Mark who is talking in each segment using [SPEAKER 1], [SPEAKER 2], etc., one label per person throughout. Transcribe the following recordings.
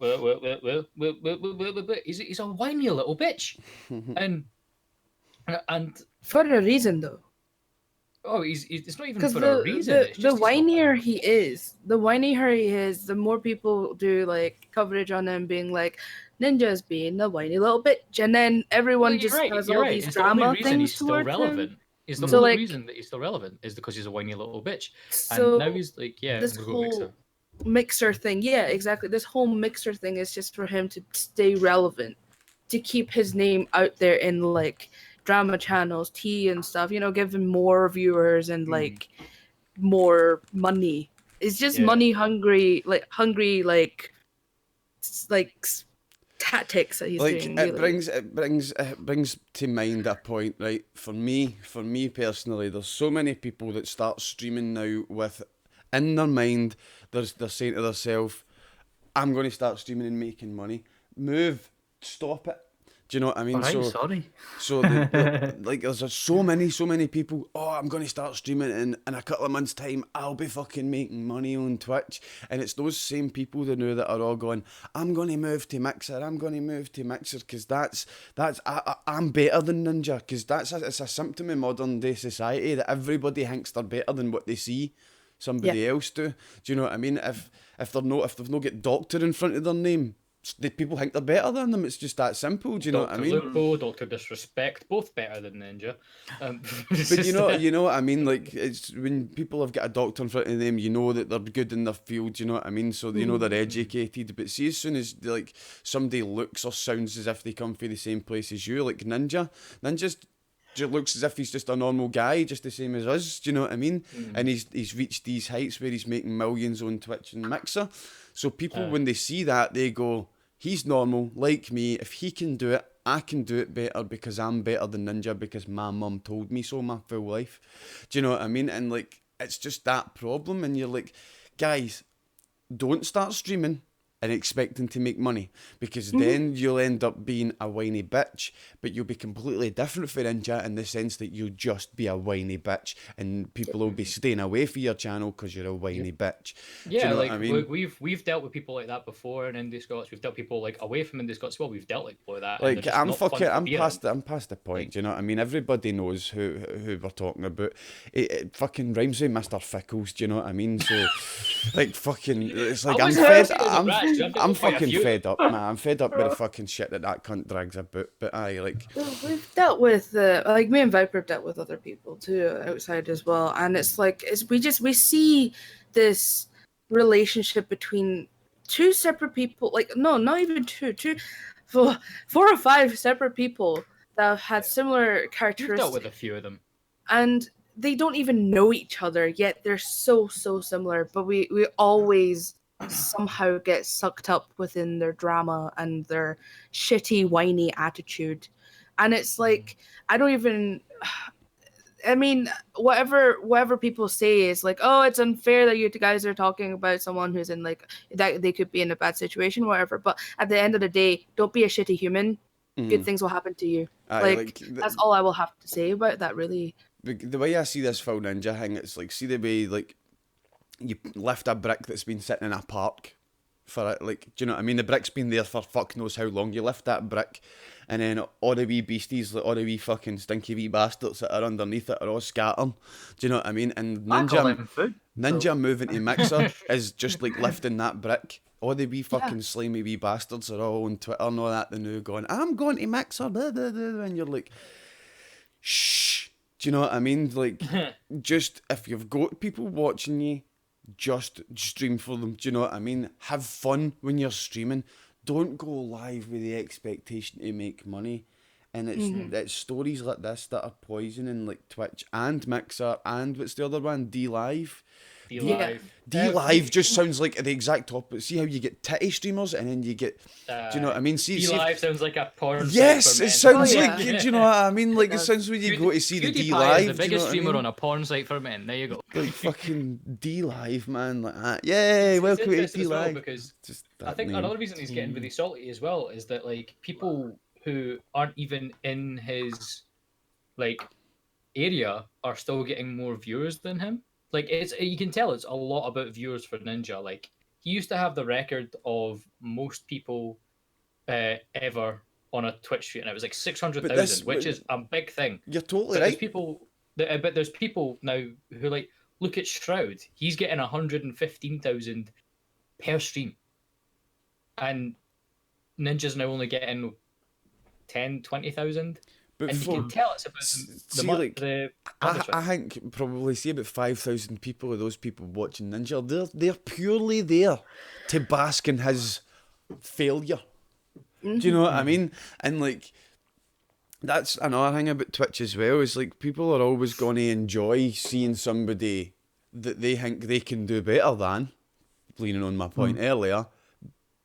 [SPEAKER 1] He's a whiny little bitch, and and
[SPEAKER 2] For a reason, though.
[SPEAKER 1] oh, it's not even
[SPEAKER 2] Because
[SPEAKER 1] for a reason. It's
[SPEAKER 2] the
[SPEAKER 1] just he's not.
[SPEAKER 2] whinier he is, the more people do like coverage on him being like, Ninja's being a whiny little bitch, and then
[SPEAKER 1] Well,
[SPEAKER 2] everyone
[SPEAKER 1] you're
[SPEAKER 2] just
[SPEAKER 1] right.
[SPEAKER 2] has
[SPEAKER 1] You're
[SPEAKER 2] all
[SPEAKER 1] right.
[SPEAKER 2] these
[SPEAKER 1] It's the only
[SPEAKER 2] drama
[SPEAKER 1] reason
[SPEAKER 2] things
[SPEAKER 1] he's still
[SPEAKER 2] towards him.
[SPEAKER 1] relevant. Is the
[SPEAKER 2] So
[SPEAKER 1] only
[SPEAKER 2] like,
[SPEAKER 1] reason that he's still relevant is because he's a whiny little bitch, and now
[SPEAKER 2] so
[SPEAKER 1] he's like, yeah, I'm
[SPEAKER 2] this
[SPEAKER 1] gonna go mixer.
[SPEAKER 2] whole mixer thing, yeah, exactly. This whole mixer thing is just for him to stay relevant, to keep his name out there in like drama channels, tea and stuff. You know, give him more viewers and
[SPEAKER 1] Mm,
[SPEAKER 2] like more money. It's just
[SPEAKER 1] yeah.
[SPEAKER 2] money hungry, like tactics that he's
[SPEAKER 3] Like
[SPEAKER 2] doing.
[SPEAKER 3] it
[SPEAKER 2] Really,
[SPEAKER 3] brings to mind a point, right? For me personally, there's so many people that start streaming now with in their mind, they're saying to themselves, I'm going to start streaming and making money. Move, stop it. Do you know what I
[SPEAKER 1] All
[SPEAKER 3] mean?
[SPEAKER 1] right. Sorry.
[SPEAKER 3] So like there's so many people. Oh, I'm going to start streaming in a couple of months' time. I'll be fucking making money on Twitch, and it's those same people that know that are all going. I'm going to move to Mixer. I'm going to move to Mixer because I'm better than Ninja because it's a symptom in modern day society that everybody thinks they're better than what they see
[SPEAKER 2] yeah.
[SPEAKER 3] somebody else do. Do you know what I mean? If they've not got doctor in front of their name, people think they're better than them. It's just that simple. Do you know what I
[SPEAKER 1] Doctor
[SPEAKER 3] mean?
[SPEAKER 1] Lupo, Doctor Disrespect, both better than Ninja. It's
[SPEAKER 3] But
[SPEAKER 1] just,
[SPEAKER 3] you know what I mean. Like it's when people have got a doctor in front of them, you know that they're good in their field. You know what I mean. So you know they're educated. But see, as soon as like somebody looks or sounds as if they come from the same place as you, like Ninja's just looks as if he's just a normal guy, just the same as us. Do you know what I mean? And he's reached these heights where he's making millions on Twitch and Mixer. So people, when they see that, they go, he's normal, like me. If he can do it, I can do it better because I'm better than Ninja because my mum told me so my full life. Do you know what I mean? And like, it's just that problem. And you're like, guys, don't start streaming and expecting to make money because then you'll end up being a whiny bitch, but you'll be completely different for Ninja in the sense that you'll just be a whiny bitch and people will be staying away from your channel because you're a whiny bitch. Do you
[SPEAKER 1] yeah,
[SPEAKER 3] know what I
[SPEAKER 1] like
[SPEAKER 3] mean?
[SPEAKER 1] we've dealt with people like that before in IndiScots. We've dealt people like away from IndiScots. Well, we've dealt like that, and they're
[SPEAKER 3] Like
[SPEAKER 1] just not fun to be around.
[SPEAKER 3] I'm past the point.
[SPEAKER 1] Like,
[SPEAKER 3] Do you know what I mean? Everybody knows who we're talking about. It fucking rhymes with Mr. Fickles. Do you know what I mean? So, like fucking, it's like
[SPEAKER 1] I wasn't gonna say it was a
[SPEAKER 3] I'm
[SPEAKER 1] rash, 'cause I've dealt
[SPEAKER 3] I'm
[SPEAKER 1] with quite a
[SPEAKER 3] fucking
[SPEAKER 1] few of them.
[SPEAKER 3] fed up, man. I'm fed up with the fucking shit that cunt drags about. But aye, like,
[SPEAKER 2] Well, we've dealt with like me and Viper have dealt with other people too outside as well, and it's like we see this relationship between two separate people, like no, not even four or five separate people that have had
[SPEAKER 1] Yeah.
[SPEAKER 2] similar
[SPEAKER 1] We've dealt with a
[SPEAKER 2] characteristics,
[SPEAKER 1] few of them.
[SPEAKER 2] and they don't even know each other yet. They're so similar, but we always somehow get sucked up within their drama and their shitty whiny attitude, and it's like I don't even I mean, whatever people say is like, oh, it's unfair that you guys are talking about someone who's in like that they could be in a bad situation, whatever. But at the end of the day, don't be a shitty human. Good things will happen to you.
[SPEAKER 3] aye,
[SPEAKER 2] Like that's all I will have to say about that. Really,
[SPEAKER 3] the way I see this full ninja thing, it's like see the way like you lift a brick that's been sitting in a park for it, like, do you know what I mean? The brick's been there for fuck knows how long. You lift that brick, and then all the wee beasties, like all the wee fucking stinky wee bastards that are underneath it are all scattering. Do you know what I mean? And
[SPEAKER 1] I call them food.
[SPEAKER 3] Ninja moving to Mixer is just like lifting that brick. All the wee
[SPEAKER 2] yeah.
[SPEAKER 3] fucking slimy wee bastards are all on Twitter and all that. The new going, I'm going to Mixer, blah, blah, blah, and you're like, shh. Do you know what I mean? Like, just if you've got people watching you, just stream for them. Do you know what I mean? Have fun when you're streaming. Don't go live with the expectation to make money. And it's stories like this that are poisoning like Twitch and Mixer and what's the other one? D Live.
[SPEAKER 1] D
[SPEAKER 2] Yeah.
[SPEAKER 1] Live.
[SPEAKER 3] D Live just sounds like the exact opposite. See how you get titty streamers and then you get. Do you know what I mean? See,
[SPEAKER 1] D Live sounds like a porn.
[SPEAKER 3] yes,
[SPEAKER 1] site for
[SPEAKER 3] it
[SPEAKER 1] men.
[SPEAKER 3] sounds
[SPEAKER 2] Oh,
[SPEAKER 3] like.
[SPEAKER 2] yeah.
[SPEAKER 3] Do you know what I mean? Like it
[SPEAKER 2] does.
[SPEAKER 3] sounds when you go to see the D
[SPEAKER 1] PewDiePie is
[SPEAKER 3] Live.
[SPEAKER 1] the
[SPEAKER 3] Do you know
[SPEAKER 1] biggest
[SPEAKER 3] what I
[SPEAKER 1] streamer
[SPEAKER 3] mean?
[SPEAKER 1] on a porn site for men. There you go.
[SPEAKER 3] Like fucking D Live, man, like that. Yay,
[SPEAKER 1] It's
[SPEAKER 3] welcome to
[SPEAKER 1] interesting
[SPEAKER 3] D
[SPEAKER 1] as well
[SPEAKER 3] Live.
[SPEAKER 1] because
[SPEAKER 3] Just
[SPEAKER 1] I
[SPEAKER 3] that
[SPEAKER 1] think
[SPEAKER 3] name.
[SPEAKER 1] another reason he's getting really salty as well is that like people who aren't even in his like area are still getting more viewers than him. Like it's you can tell it's a lot about viewers for Ninja. Like he used to have the record of most people ever on a Twitch stream, and it was like 600,000, which is a big thing.
[SPEAKER 3] You're totally
[SPEAKER 1] But
[SPEAKER 3] right.
[SPEAKER 1] there's people, but there's people now who like look at Shroud. He's getting 115,000 per stream, and Ninja's now only getting 10, 20,000.
[SPEAKER 3] But
[SPEAKER 1] And you can tell it's about the
[SPEAKER 3] I think probably see about 5,000 people of those people watching Ninja. They're purely there to bask in his failure. Do you know what I mean? And like, that's another thing about Twitch as well, is like people are always going to enjoy seeing somebody that they think they can do better than, leaning on my point earlier,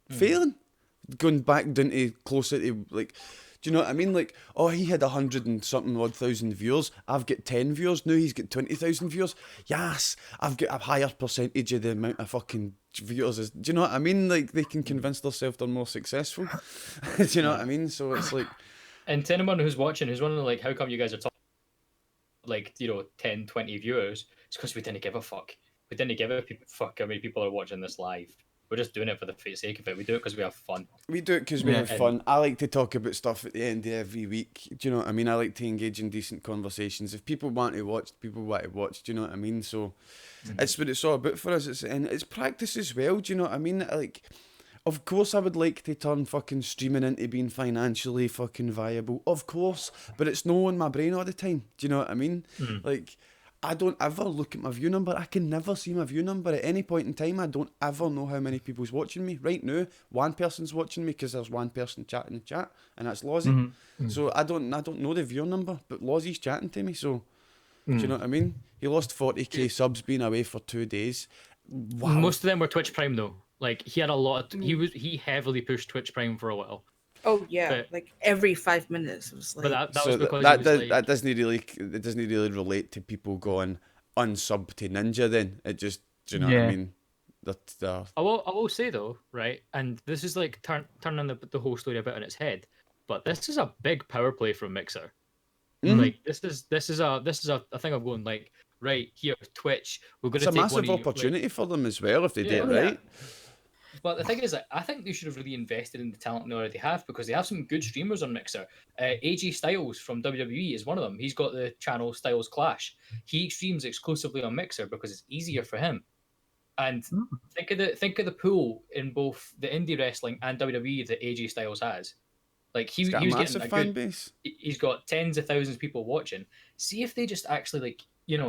[SPEAKER 3] failing, going back down to closer to like, do you know what I mean? Like, oh, he had 100 and something odd thousand viewers. I've got 10 viewers now. He's got 20,000 viewers. Yes, I've got a higher percentage of the amount of fucking viewers. Do you know what I mean? Like, they can convince themselves they're more successful. Do you know what I mean? So it's like,
[SPEAKER 1] and to anyone who's watching, who's wondering like, how come you guys are talking like 10, 20 viewers? It's because we didn't give a fuck. We didn't give a fuck how many people are watching this live. We're just doing it for the sake of it. We do it because we have fun.
[SPEAKER 3] We do it because we have fun. I like to talk about stuff at the end of every week. Do you know what I mean? I like to engage in decent conversations. If people want to watch, people want to watch. Do you know what I mean? So it's what it's all about for us. And it's practice as well. Do you know what I mean? Like, of course I would like to turn fucking streaming into being financially fucking viable. Of course. But it's no on my brain all the time. Do you know what I mean? Like, I don't ever look at my view number. I can never see my view number at any point in time. I don't ever know how many people's watching me. Right now, one person's watching me because there's one person chatting in the chat, and that's Lozzie. So I don't know the view number, but Lozzie's chatting to me. So do you know what I mean? He lost 40k subs being away for 2 days. Wow.
[SPEAKER 1] Most of them were Twitch Prime though. Like he had a lot. He heavily pushed Twitch Prime for a while.
[SPEAKER 2] Oh yeah,
[SPEAKER 1] but,
[SPEAKER 2] like every 5 minutes. It was like,
[SPEAKER 1] but that
[SPEAKER 3] so
[SPEAKER 1] was because
[SPEAKER 3] that doesn't really relate to people going unsub to Ninja. Then it just, do you know what I mean?
[SPEAKER 1] I will say though, right? And this is like turning the whole story about on its head. But this is a big power play from Mixer. Like this is a thing of going like, right here, Twitch. We're going to take
[SPEAKER 3] It's a massive opportunity for them as well if they do it right.
[SPEAKER 1] But the thing is that I think they should have really invested in the talent they already have, because they have some good streamers on Mixer. AJ Styles from WWE is one of them. He's got the channel Styles Clash. He streams exclusively on Mixer because it's easier for him. And think of the pool in both the indie wrestling and WWE that AJ Styles has. Like he was getting a
[SPEAKER 3] fan base.
[SPEAKER 1] He's got tens of thousands of people watching. See if they just actually like,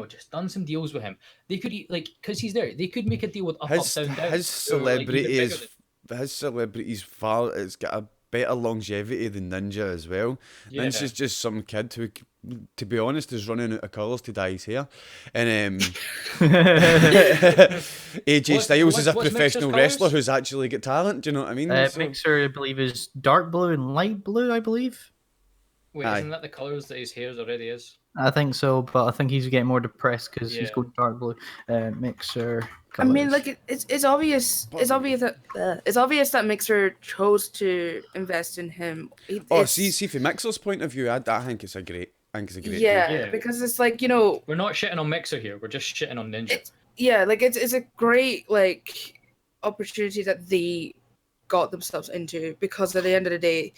[SPEAKER 1] just done some deals with him. They could because he's there. They could make a deal with up, down, down.
[SPEAKER 3] His celebrity his celebrity's far. It's got a better longevity than Ninja as well. Yeah. Ninja's just some kid who, to be honest, is running out of colours to dye his hair. And AJ Styles is a professional wrestler who's actually got talent. Do you know what I mean?
[SPEAKER 4] Mixer, I believe, is dark blue and light blue, I believe.
[SPEAKER 1] Wait, isn't that the colours that his hair already is?
[SPEAKER 4] I think so, but I think he's getting more depressed because he's going dark blue. Mixer colours.
[SPEAKER 2] I mean, like it's obvious. It's obvious that Mixer chose to invest in him.
[SPEAKER 3] See, from Mixer's point of view, I think it's a great.
[SPEAKER 2] Yeah, because it's like,
[SPEAKER 1] we're not shitting on Mixer here. We're just shitting on Ninja.
[SPEAKER 2] It's a great opportunity that they got themselves into, because at the end of the day,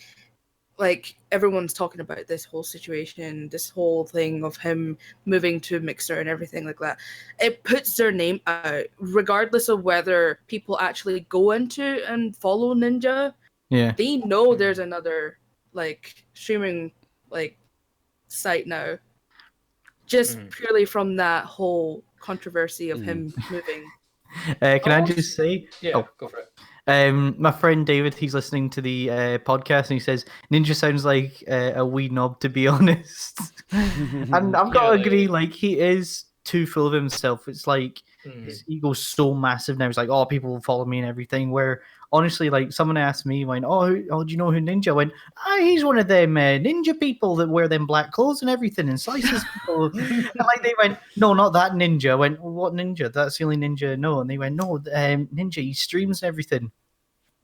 [SPEAKER 2] like, everyone's talking about this whole situation, this whole thing of him moving to Mixer and everything like that. It puts their name out, regardless of whether people actually go into and follow Ninja.
[SPEAKER 4] Yeah,
[SPEAKER 2] they know there's another streaming site now, just purely from that whole controversy of him moving.
[SPEAKER 4] Can I just say?
[SPEAKER 1] Yeah, go for it.
[SPEAKER 4] My friend David, he's listening to the podcast, and he says Ninja sounds like a wee knob, to be honest. And I've got to agree, he is too full of himself. It's like his ego's so massive now. It's like, oh, people will follow me and everything. Where honestly, someone asked me, went, oh, do you know who Ninja? I went, he's one of them ninja people that wear them black clothes and everything and slices people. And they went, no, not that Ninja. I went, well, what Ninja? That's the only Ninja I know. And they went, no, Ninja, he streams everything.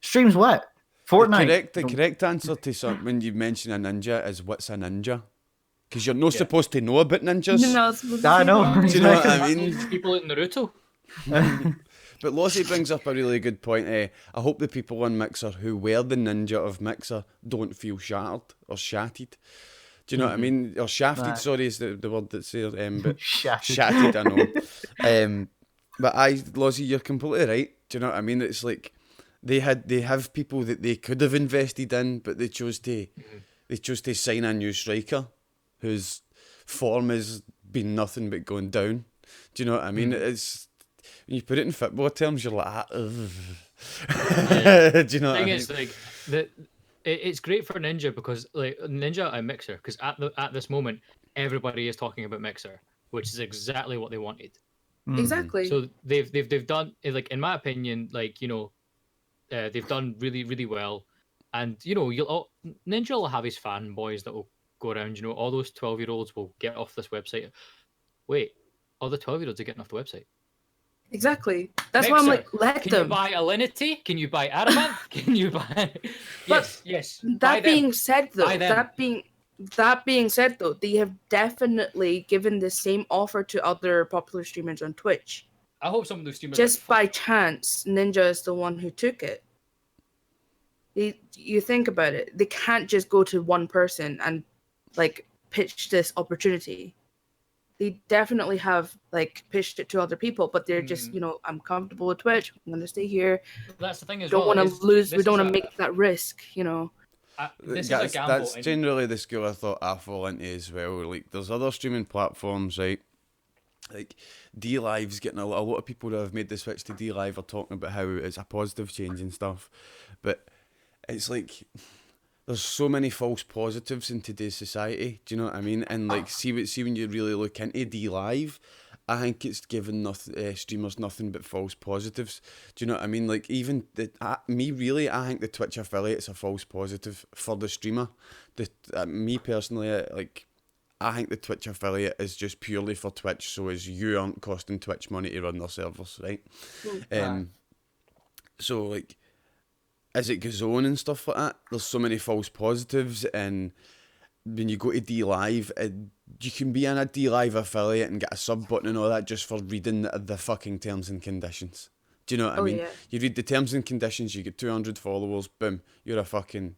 [SPEAKER 4] Streams what? Fortnite.
[SPEAKER 3] The correct answer to something when you mention a ninja is, what's a ninja? Because you're not supposed to know about ninjas.
[SPEAKER 2] You're not supposed to
[SPEAKER 4] I know.
[SPEAKER 3] Do you know what I mean?
[SPEAKER 1] People in Naruto.
[SPEAKER 3] But Lossie brings up a really good point. I hope the people on Mixer who were the ninja of Mixer don't feel shattered or shatted. Do you know what I mean? Or shafted, sorry, is the word that's there. But shattered, I know. But Lossie, you're completely right. Do you know what I mean? It's like they have people that they could have invested in, but they chose to sign a new striker whose form has been nothing but going down. Do you know what I mean? It's when you put it in football terms, you're like, do you know what I mean?
[SPEAKER 1] The thing is, like, it's great for Ninja because, like, Ninja and Mixer, because at this moment, everybody is talking about Mixer, which is exactly what they wanted.
[SPEAKER 2] Exactly.
[SPEAKER 1] So they've done, like, in my opinion, like, you know, they've done really, really well. And, you know, Ninja will have his fanboys that will go around, you know, all those 12-year-olds will get off this website. Wait, all the 12-year-olds are getting off the website.
[SPEAKER 2] Exactly. That's
[SPEAKER 1] Mixer,
[SPEAKER 2] why I'm like, let
[SPEAKER 1] can
[SPEAKER 2] them.
[SPEAKER 1] you buy Alinity? Can you buy Adamant? Can you buy? Yes.
[SPEAKER 2] That being said, though,
[SPEAKER 1] that
[SPEAKER 2] being said, though, they have definitely given the same offer to other popular streamers on Twitch.
[SPEAKER 1] I hope some of those streamers
[SPEAKER 2] just by chance, Ninja is the one who took it. You think about it, they can't just go to one person and like pitch this opportunity. They definitely have like pitched it to other people, but they're just, you know, I'm comfortable with Twitch. I'm gonna stay here.
[SPEAKER 1] That's the thing as
[SPEAKER 2] don't
[SPEAKER 1] well.
[SPEAKER 2] Want to lose. We don't want to make that risk, you know.
[SPEAKER 1] This is a gamble.
[SPEAKER 3] That's generally the school of thought I fall into as well. Like, there's other streaming platforms, right? Like D-Live's getting a lot of people that have made the switch to D-Live are talking about how it's a positive change and stuff, but it's like there's so many false positives in today's society. Do you know what I mean? And like, see when you really look into D-Live, I think it's given streamers nothing but false positives. Do you know what I mean? Like, even I think the Twitch affiliate's a false positive for the streamer. Me personally, I think the Twitch affiliate is just purely for Twitch, so as you aren't costing Twitch money to run their servers, right? So like, as it goes on and stuff like that, there's so many false positives, and when you go to D-Live, you can be in a D-Live affiliate and get a sub button and all that just for reading the fucking terms and conditions. Do you know what I mean?
[SPEAKER 2] Yeah.
[SPEAKER 3] You read the terms and conditions, you get 200 followers, boom, you're an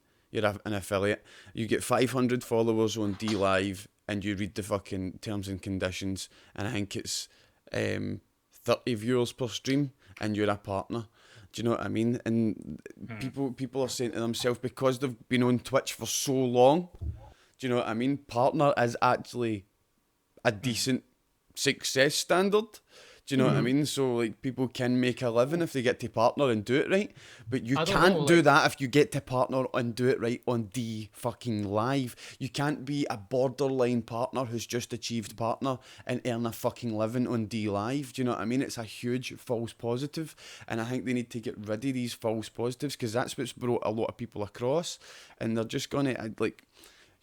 [SPEAKER 3] affiliate. You get 500 followers on D-Live, and you read the fucking terms and conditions, and I think it's 30 viewers per stream, and you're a partner. Do you know what I mean? And people are saying to themselves, because they've been on Twitch for so long, do you know what I mean? Partner is actually a decent success standard. Do you know what I mean? So like, people can make a living if they get to partner and do it right, but you can't do that if you get to partner and do it right on fucking live. You can't be a borderline partner who's just achieved partner and earn a fucking living on D-Live. Do you know what I mean? It's a huge false positive, and I think they need to get rid of these false positives, because that's what's brought a lot of people across, and they're just gonna like.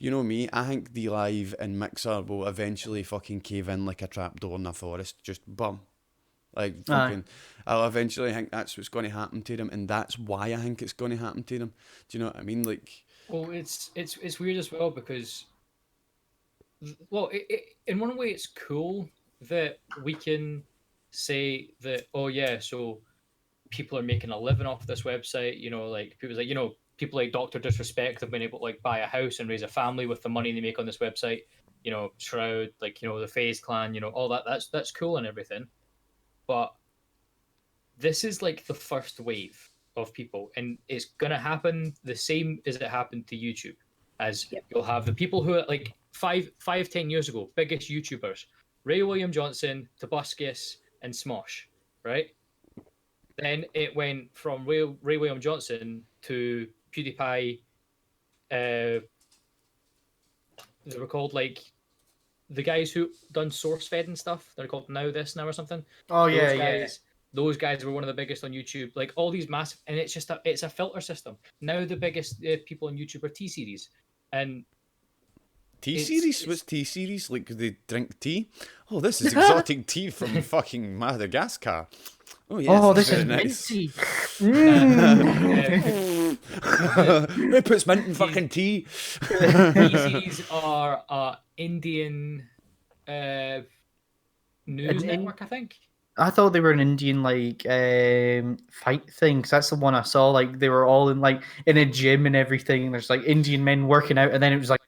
[SPEAKER 3] You know me, I think D-Live and Mixer will eventually fucking cave in like a trapdoor in a forest, just bum. Like, fucking, I'll eventually think that's what's going to happen to them, and that's why I think it's going to happen to them. Do you know what I mean? Like,
[SPEAKER 1] well, it's weird as well, because, well, in one way it's cool that we can say that, oh yeah, so people are making a living off this website, you know, like people like, you know, people like Dr. Disrespect have been able to like buy a house and raise a family with the money they make on this website. You know, Shroud, like, you know, the FaZe clan, you know, all that. That's cool and everything. But this is like the first wave of people, and it's gonna happen the same as it happened to YouTube. As you'll have the people who are like 10 years ago, biggest YouTubers, Ray William Johnson, Tobuscus, and Smosh, right? Then it went from Ray William Johnson to PewDiePie. They were called like the guys who done SourceFed and stuff. They're called Now This Now or something.
[SPEAKER 4] Oh yeah,
[SPEAKER 1] Those guys were one of the biggest on YouTube. Like all these massive, and it's just it's a filter system. Now the biggest people on YouTube are T-Series, and
[SPEAKER 3] T-Series? What's T-Series? Like, they drink tea? Oh, this is exotic tea from fucking Madagascar. Oh, yes.
[SPEAKER 4] Oh, this is
[SPEAKER 3] nice.
[SPEAKER 4] tea.
[SPEAKER 3] Who puts mint in fucking tea?
[SPEAKER 1] T-Series are Indian news network, I think.
[SPEAKER 4] I thought they were an Indian like fight thing. 'Cause that's the one I saw. Like they were all in a gym and everything. And there's like Indian men working out, and then it was like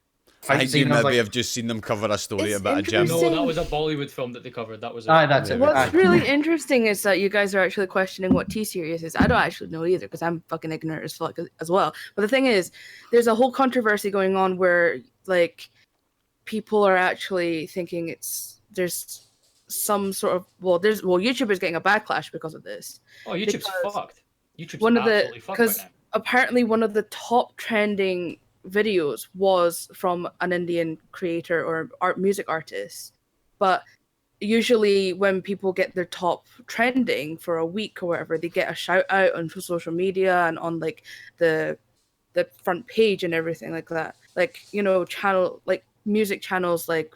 [SPEAKER 3] I
[SPEAKER 4] fight
[SPEAKER 3] think you
[SPEAKER 4] scene. I was
[SPEAKER 3] maybe
[SPEAKER 4] like,
[SPEAKER 3] have just seen them cover a story
[SPEAKER 2] It's
[SPEAKER 3] about a gym.
[SPEAKER 2] interesting.
[SPEAKER 1] No, that was a Bollywood film that they covered. That was
[SPEAKER 4] that's it.
[SPEAKER 2] What's really interesting is that you guys are actually questioning what T-Series is. I don't actually know either because I'm fucking ignorant as fuck as well. But the thing is, there's a whole controversy going on where like people are actually thinking there's some sort of YouTube is getting a backlash because of this.
[SPEAKER 1] Oh, YouTube's fucked. YouTube's
[SPEAKER 2] One of
[SPEAKER 1] absolutely fucked right now.
[SPEAKER 2] Apparently one of the top trending videos was from an Indian creator or music artist, but usually when people get their top trending for a week or whatever, they get a shout out on social media and on like the front page and everything like that, like music channels, like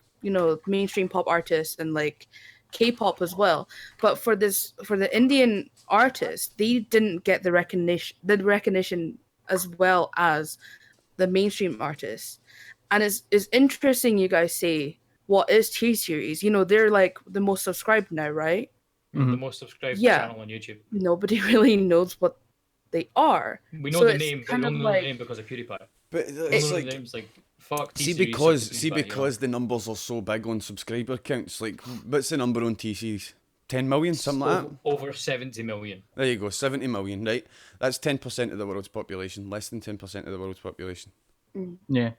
[SPEAKER 2] mainstream pop artists and like K-pop as well. But for the Indian artists, they didn't get the recognition as well as the mainstream artists. And it's interesting you guys say, what is T-Series? They're like the most subscribed now, right?
[SPEAKER 1] The most subscribed channel on YouTube.
[SPEAKER 2] Nobody really knows what they are.
[SPEAKER 1] We know the name, but we only know the name because of PewDiePie.
[SPEAKER 3] But it's like,
[SPEAKER 1] name's like fuck
[SPEAKER 3] because
[SPEAKER 1] T-Series,
[SPEAKER 3] the numbers are so big on subscriber counts. Like, what's the number on T-Series? 10 million, something like that?
[SPEAKER 1] Over 70 million.
[SPEAKER 3] There you go, 70 million, right? That's 10% of the world's population, less than 10% of the world's population.
[SPEAKER 4] Yeah.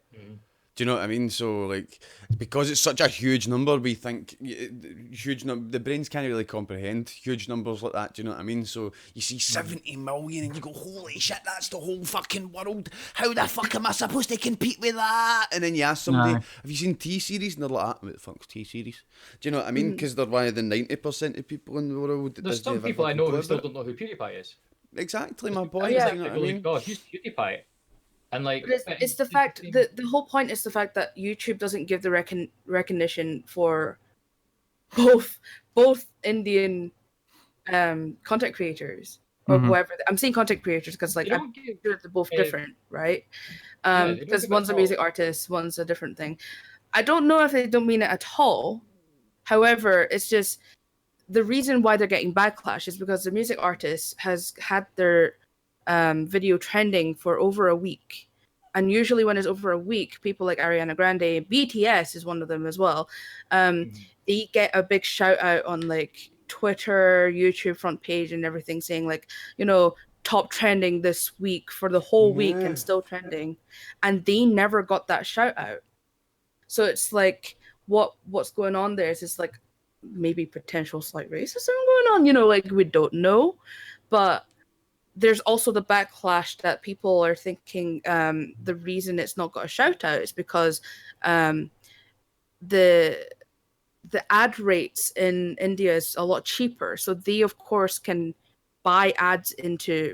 [SPEAKER 3] Do you know what I mean? So, like, because it's such a huge number, we think the brains can't really comprehend huge numbers like that. Do you know what I mean? So you see 70 million and you go, holy shit, that's the whole fucking world. How the fuck am I supposed to compete with that? And then you ask somebody, have you seen T-Series? And they're like, what the fuck's T-Series? Do you know what I mean? Because they're one of the 90% of people in the world.
[SPEAKER 1] There's some people I know who still don't know who PewDiePie is.
[SPEAKER 3] Exactly, my boy.
[SPEAKER 2] Yeah.
[SPEAKER 3] You know what I mean?
[SPEAKER 1] God, who's PewDiePie? And like,
[SPEAKER 2] it's the fact that the whole point is the fact that YouTube doesn't give the recognition for both Indian content creators or whoever. I'm saying content creators because like I'm sure they're both different, right? Because one's a music artist, one's a different thing. I don't know if they don't mean it at all. However, it's just the reason why they're getting backlash is because the music artist has had their video trending for over a week, and usually when it's over a week, people like Ariana Grande, BTS is one of them as well, they get a big shout out on like Twitter, YouTube front page and everything, saying like, top trending this week for the whole week and still trending, and they never got that shout out. So it's like what's going on there is it's like maybe potential slight racism going on, like we don't know. But there's also the backlash that people are thinking the reason it's not got a shout out is because the ad rates in India is a lot cheaper. So they of course can buy ads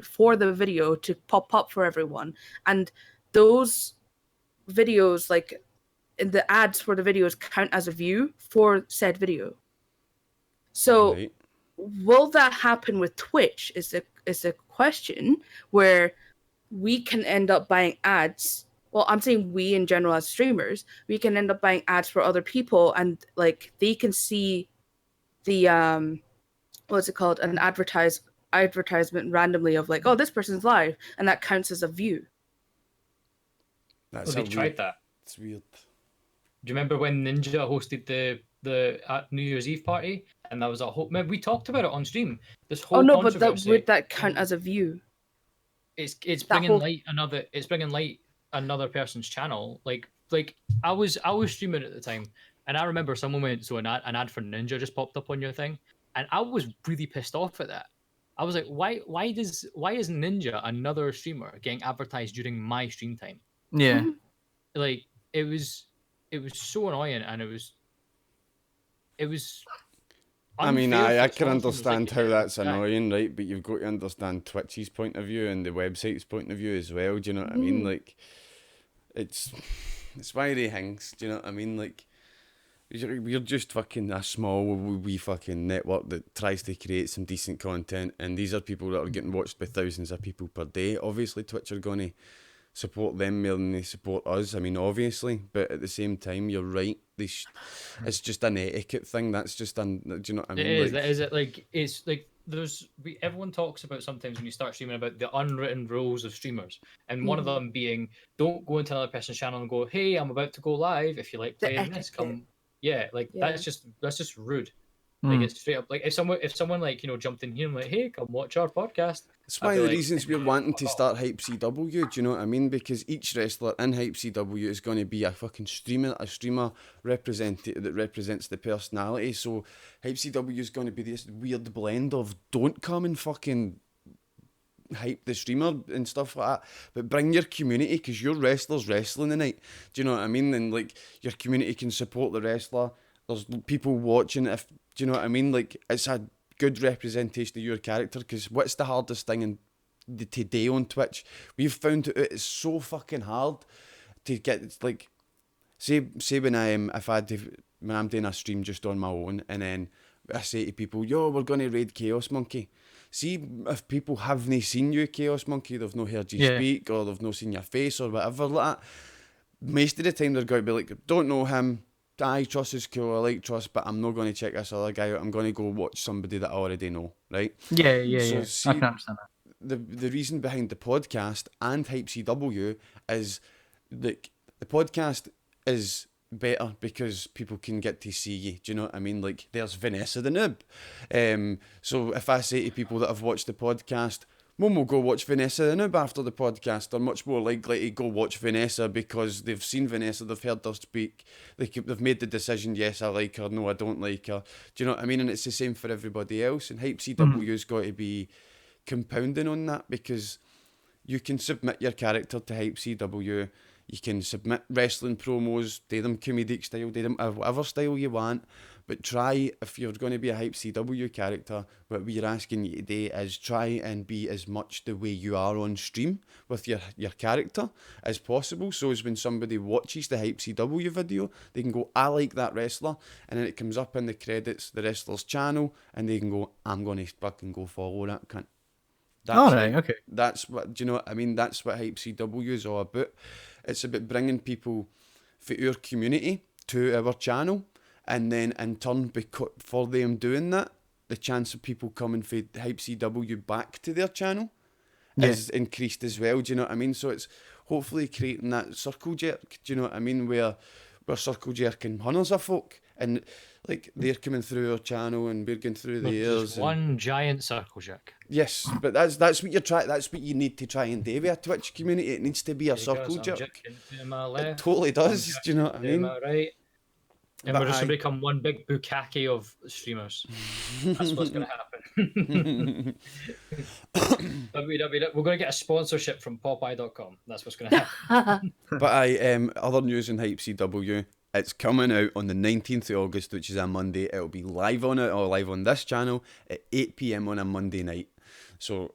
[SPEAKER 2] for the video to pop up for everyone. And those videos, like in the ads for the videos, count as a view for said video. So will that happen with Twitch is the question, where we can end up buying ads. Well, I'm saying we in general as streamers, we can end up buying ads for other people, and like they can see the what's it called, an advertisement randomly of like, oh, this person's live, and that counts as a view.
[SPEAKER 3] That's
[SPEAKER 1] they tried that.
[SPEAKER 3] It's weird.
[SPEAKER 1] Do you remember when Ninja hosted the New Year's Eve party, and that was a whole? We talked about it on stream. This whole
[SPEAKER 2] but would that count as a view?
[SPEAKER 1] It's bringing light another person's channel. Like I was streaming at the time, and I remember someone went, so an ad for Ninja just popped up on your thing, and I was really pissed off at that. I was like, why is Ninja, another streamer, getting advertised during my stream time?
[SPEAKER 4] Yeah.
[SPEAKER 1] Like it was so annoying, and it was
[SPEAKER 3] I mean,
[SPEAKER 1] unfair
[SPEAKER 3] I
[SPEAKER 1] for
[SPEAKER 3] can
[SPEAKER 1] someone
[SPEAKER 3] understand
[SPEAKER 1] to,
[SPEAKER 3] how
[SPEAKER 1] like,
[SPEAKER 3] that's annoying, right? But you've got to understand Twitch's point of view and the website's point of view as well. Do you know what I mean? Like, it's why they hangs. Do you know what I mean? Like, we're just fucking a small wee fucking network that tries to create some decent content, and these are people that are getting watched by thousands of people per day. Obviously, Twitch are going to support them more than they support us. I mean, obviously, but at the same time, you're right. It's just an etiquette thing. That's just do you know what I mean?
[SPEAKER 1] It is.
[SPEAKER 3] Like,
[SPEAKER 1] That is it. Like it's like everyone talks about sometimes when you start streaming about the unwritten rules of streamers, and one of them being don't go into another person's channel and go, "Hey, I'm about to go live. If you like
[SPEAKER 2] The
[SPEAKER 1] playing this,
[SPEAKER 2] etiquette.
[SPEAKER 1] come." Yeah, like
[SPEAKER 2] Yeah.
[SPEAKER 1] that's just rude. Like it's straight up. Like if someone like jumped in here and like, "Hey, come watch our podcast."
[SPEAKER 3] it's
[SPEAKER 1] I'd
[SPEAKER 3] one
[SPEAKER 1] be
[SPEAKER 3] of the
[SPEAKER 1] like,
[SPEAKER 3] reasons we're wanting to start Hype CW. Do you know what I mean? Because each wrestler in Hype CW is going to be a fucking streamer that represents the personality. So Hype CW is going to be this weird blend of don't come and fucking hype the streamer and stuff like that, but bring your community, because your wrestler's wrestling tonight. Do you know what I mean? And like your community can support the wrestler. There's people watching. Do you know what I mean? Like it's a good representation of your character. Because what's the hardest thing today on Twitch? We've found out it's so fucking hard to get. It's like say when when I'm doing a stream just on my own, and then I say to people, "Yo, we're gonna raid KaosMunkey." See, if people haven't seen you, KaosMunkey, they've not heard you speak, or they've not seen your face, or whatever like that. Most of the time, they're going to be like, "Don't know him. Aye, Truss is cool. I like Truss, but I'm not going to check this other guy out. I'm going to go watch somebody that I already know." Right?
[SPEAKER 4] Yeah.
[SPEAKER 3] See,
[SPEAKER 4] I can understand that.
[SPEAKER 3] the reason behind the podcast and Hype CW is like the podcast is better because people can get to see you. Do you know what I mean? Like there's VanessatheNoob. So if I say to people that have watched the podcast, "Mum will go watch VanessatheNoob after the podcast," they're much more likely to go watch Vanessa because they've seen Vanessa, they've heard her speak, they've made the decision, yes, I like her, no, I don't like her. Do you know what I mean? And it's the same for everybody else. And Hype CW's got to be compounding on that, because you can submit your character to Hype CW. You can submit wrestling promos, do them comedic style, do them whatever style you want. But try, if you're going to be a Hype CW character, what we're asking you today is try and be as much the way you are on stream with your character as possible. So as when somebody watches the Hype CW video, they can go, "I like that wrestler," and then it comes up in the credits, the wrestler's channel, and they can go, "I'm going to fucking go follow that cunt."
[SPEAKER 4] Alright, okay.
[SPEAKER 3] That's what, do you know what I mean? That's what Hype CW is all about. It's about bringing people for our community to our channel, and then in turn, for them doing that, the chance of people coming for Hype CW back to their channel is increased as well. Do you know what I mean? So it's hopefully creating that circle jerk. Do you know what I mean? Where we're circle jerking hundreds of folk, and like they're coming through our channel and we're going through theirs.
[SPEAKER 1] Just one giant circle jerk.
[SPEAKER 3] Yes, but that's what you're trying. That's what you need to try and do with a Twitch community. It needs to be a circle jerk.
[SPEAKER 1] To my left,
[SPEAKER 3] It totally does. Do you know what I
[SPEAKER 1] to
[SPEAKER 3] mean?
[SPEAKER 1] my right. And
[SPEAKER 3] But
[SPEAKER 1] we're just going to become one big bukkake of streamers. That's what's going to happen. We're going to get a sponsorship from Popeye.com. That's what's going to happen.
[SPEAKER 3] But other news in Hype CW. It's coming out on the 19th of August, which is a Monday. It'll be live on this channel at 8 PM on a Monday night. So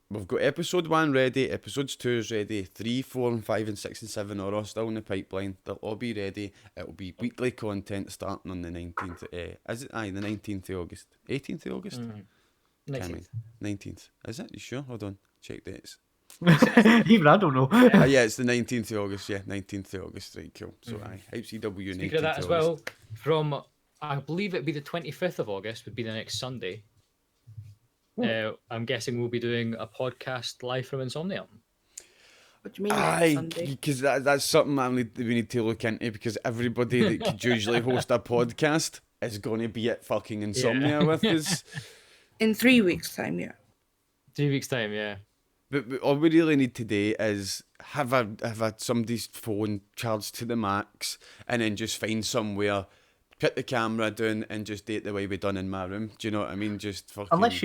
[SPEAKER 3] we've got episode 1 ready, episodes 2 is ready, 3, 4 and 5 and 6 and 7 are all still in the pipeline. They'll all be ready. It'll be weekly content starting on the 19th. Is it? Aye, the 19th of August. 18th of August?
[SPEAKER 1] 19th.
[SPEAKER 3] 19th. Is it? You sure? Hold on. Check dates.
[SPEAKER 4] Even I don't know.
[SPEAKER 3] Yeah, it's the 19th of August. Yeah, 19th of August. Right, cool. So, Hype CW 19th
[SPEAKER 1] Speaking of that as
[SPEAKER 3] August.
[SPEAKER 1] well, from I believe it'd be the 25th of August would be the next Sunday. I'm guessing we'll be doing a podcast live from Insomnium.
[SPEAKER 2] What do you mean
[SPEAKER 3] Aye,
[SPEAKER 2] Sunday?
[SPEAKER 3] because that's something we need to look into, because everybody that could usually host a podcast is going to be at fucking Insomnia with us.
[SPEAKER 2] In 3 weeks' time, yeah.
[SPEAKER 1] 2 weeks time, yeah.
[SPEAKER 3] But all we really need today is have somebody's phone charged to the max, and then just find somewhere, put the camera down, and just do it the way we done in my room. Do you know what I mean? Just fucking.
[SPEAKER 4] Unless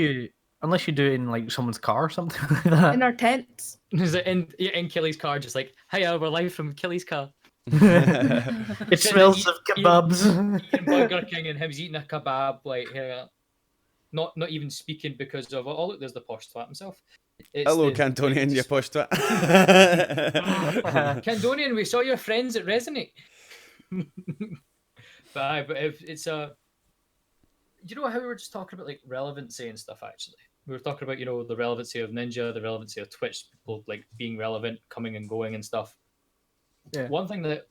[SPEAKER 4] you do it in like someone's car or something like that.
[SPEAKER 2] In our tents.
[SPEAKER 1] Is it in Kelly's car, just like, "Hiya, we're live from Kelly's car."
[SPEAKER 4] It smells of kebabs.
[SPEAKER 1] Eating Burger King and him's eating a kebab, like here. Not even speaking because of, oh look, there's the posh twat himself.
[SPEAKER 3] Hello, Cantonian, you pushed it.
[SPEAKER 1] Cantonian, we saw your friends at Resonate. But if it's you know how we were just talking about like relevancy and stuff, actually, we were talking about, you know, the relevancy of Ninja, the relevancy of Twitch, people like being relevant, coming and going and stuff.
[SPEAKER 4] Yeah.
[SPEAKER 1] One thing that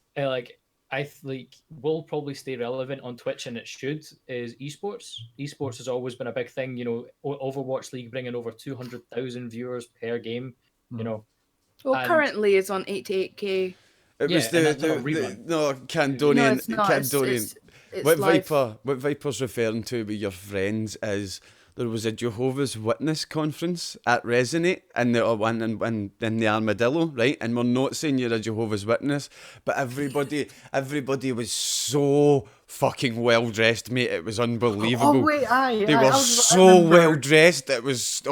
[SPEAKER 1] will probably stay relevant on Twitch, and it should, is esports. Esports has always been a big thing. You know, Overwatch League bringing over 200,000 viewers per game. You know,
[SPEAKER 2] Well,
[SPEAKER 1] and-
[SPEAKER 2] currently it's on 88K.
[SPEAKER 3] It was
[SPEAKER 1] Yeah, and that's on a rerun.
[SPEAKER 3] no
[SPEAKER 2] No,
[SPEAKER 3] Candonian.
[SPEAKER 2] it's not.
[SPEAKER 3] Candonian.
[SPEAKER 2] It's
[SPEAKER 3] What
[SPEAKER 2] live.
[SPEAKER 3] Viper's referring to with your friends is there was a Jehovah's Witness conference at Resonate in the Armadillo, right? And we're not saying you're a Jehovah's Witness, but everybody was so fucking well dressed, mate. It was unbelievable.
[SPEAKER 4] Oh wait,
[SPEAKER 3] They were so well dressed. It was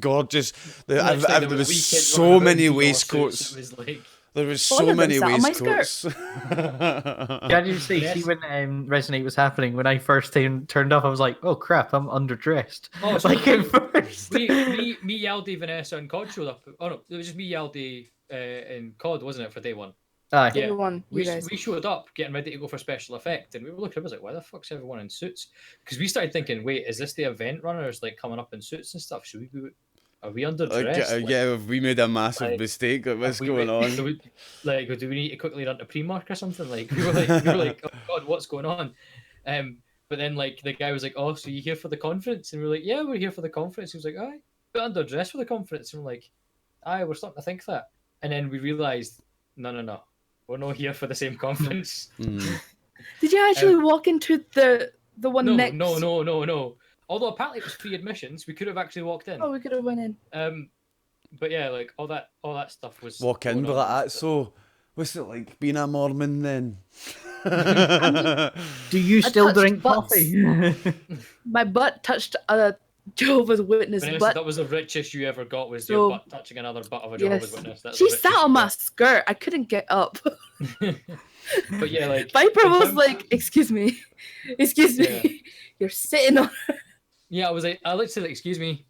[SPEAKER 3] gorgeous. There was so many waistcoats.
[SPEAKER 1] It was like,
[SPEAKER 3] There was
[SPEAKER 2] One
[SPEAKER 3] so
[SPEAKER 2] of them
[SPEAKER 3] many
[SPEAKER 2] sat on my
[SPEAKER 3] waistcoats.
[SPEAKER 4] Can you see when Resonate was happening, when I first turned up, I was like, oh crap, I'm underdressed.
[SPEAKER 1] oh, so
[SPEAKER 4] Like at first.
[SPEAKER 1] me, Yaldi, Vanessa, and COD showed up. Oh no, it was just me, Yaldi, and COD, wasn't it, for day one?
[SPEAKER 4] Aye.
[SPEAKER 1] Yeah.
[SPEAKER 2] Everyone, you guys.
[SPEAKER 1] We showed up getting ready to go for special effect, and we were looking. I was like, "Why the fuck's everyone in suits?" Because we started thinking, "Wait, is this the event runners like coming up in suits and stuff? Should we be? Are we underdressed?
[SPEAKER 3] Yeah, we made a massive
[SPEAKER 1] like,
[SPEAKER 3] mistake. What's
[SPEAKER 1] we
[SPEAKER 3] going
[SPEAKER 1] went-
[SPEAKER 3] on?
[SPEAKER 1] do we need to quickly run to Primark or something? Like we were like, oh god, what's going on? But then like the guy was like, oh, so you here for the conference? And we were like, yeah, we're here for the conference. He was like, aye, but underdressed for the conference. And we're like, aye, we're starting to think that. And then we realised, no, we're not here for the same conference.
[SPEAKER 2] Did you actually walk into the one next?
[SPEAKER 1] No. Although apparently it was free admissions, we could have actually walked in.
[SPEAKER 2] Oh, we could have went in.
[SPEAKER 1] But yeah, like all that stuff was.
[SPEAKER 3] Walk in,
[SPEAKER 1] going
[SPEAKER 3] be
[SPEAKER 1] on.
[SPEAKER 3] like, so what's it like being a Mormon then?
[SPEAKER 4] Do you still
[SPEAKER 2] touched
[SPEAKER 4] drink
[SPEAKER 2] butts.
[SPEAKER 4] coffee?
[SPEAKER 2] My butt touched a Jehovah's Witness
[SPEAKER 1] Vanessa,
[SPEAKER 2] butt.
[SPEAKER 1] that was the richest you ever got, was
[SPEAKER 2] So-
[SPEAKER 1] your butt touching another butt of a Jehovah's
[SPEAKER 2] Yes.
[SPEAKER 1] Witness. That's
[SPEAKER 2] She
[SPEAKER 1] the
[SPEAKER 2] sat
[SPEAKER 1] richest
[SPEAKER 2] on
[SPEAKER 1] you
[SPEAKER 2] my
[SPEAKER 1] got.
[SPEAKER 2] skirt. I couldn't get up.
[SPEAKER 1] But yeah, like
[SPEAKER 2] Viper
[SPEAKER 1] in
[SPEAKER 2] was
[SPEAKER 1] terms-
[SPEAKER 2] like, "Excuse me, excuse me,
[SPEAKER 1] Yeah.
[SPEAKER 2] you're sitting on."
[SPEAKER 1] yeah, I was like, I looked at it, excuse me,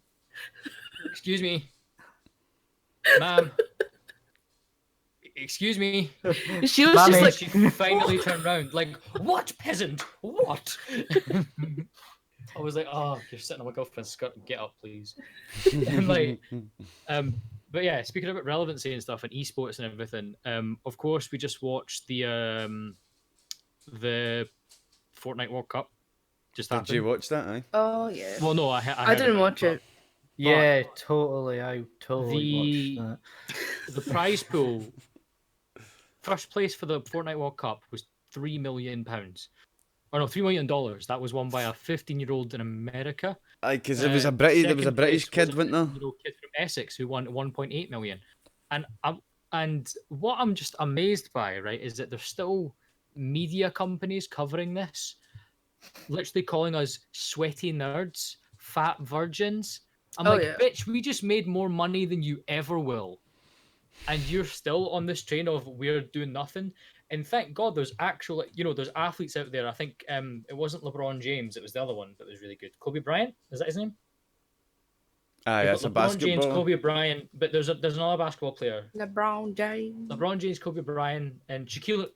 [SPEAKER 1] ma'am, excuse me.
[SPEAKER 2] She was
[SPEAKER 4] Mommy.
[SPEAKER 2] just like,
[SPEAKER 1] She finally turned around, like, what peasant? What? I was like, oh, you're sitting on my girlfriend's skirt. Get up, please. And like, but yeah, speaking about relevancy and stuff and esports and everything, of course we just watched the Fortnite World Cup. Just
[SPEAKER 3] Did
[SPEAKER 1] happened.
[SPEAKER 3] you watch that? Aye.
[SPEAKER 2] "Oh yeah."
[SPEAKER 1] Well, no, I
[SPEAKER 2] I didn't watch it.
[SPEAKER 4] Yeah, totally. I totally
[SPEAKER 1] The-
[SPEAKER 4] watched
[SPEAKER 1] The prize pool, first place for the Fortnite World Cup was £3 million. Or no, $3 million. That was won by a 15-year-old in America.
[SPEAKER 3] Aye, because there was a British
[SPEAKER 1] Second
[SPEAKER 3] British
[SPEAKER 1] place was
[SPEAKER 3] kid,
[SPEAKER 1] a
[SPEAKER 3] wasn't there?
[SPEAKER 1] 15-year-old kid from Essex who won 1.8 million. And what I'm just amazed by, right, is that there's still media companies covering this, literally calling us sweaty nerds, fat virgins. I'm
[SPEAKER 2] Oh,
[SPEAKER 1] like,
[SPEAKER 2] yeah.
[SPEAKER 1] bitch, we just made more money than you ever will, and you're still on this train of we're doing nothing. And thank God there's actual, there's athletes out there. I think it wasn't LeBron James, it was the other one that was really good. Kobe Bryant, is that his name?
[SPEAKER 3] Aye,
[SPEAKER 1] You've
[SPEAKER 3] that's a
[SPEAKER 1] got LeBron James,
[SPEAKER 3] basketball.
[SPEAKER 1] Kobe Bryant, but there's another basketball player.
[SPEAKER 2] LeBron James.
[SPEAKER 1] LeBron James, Kobe Bryant, and Shaquille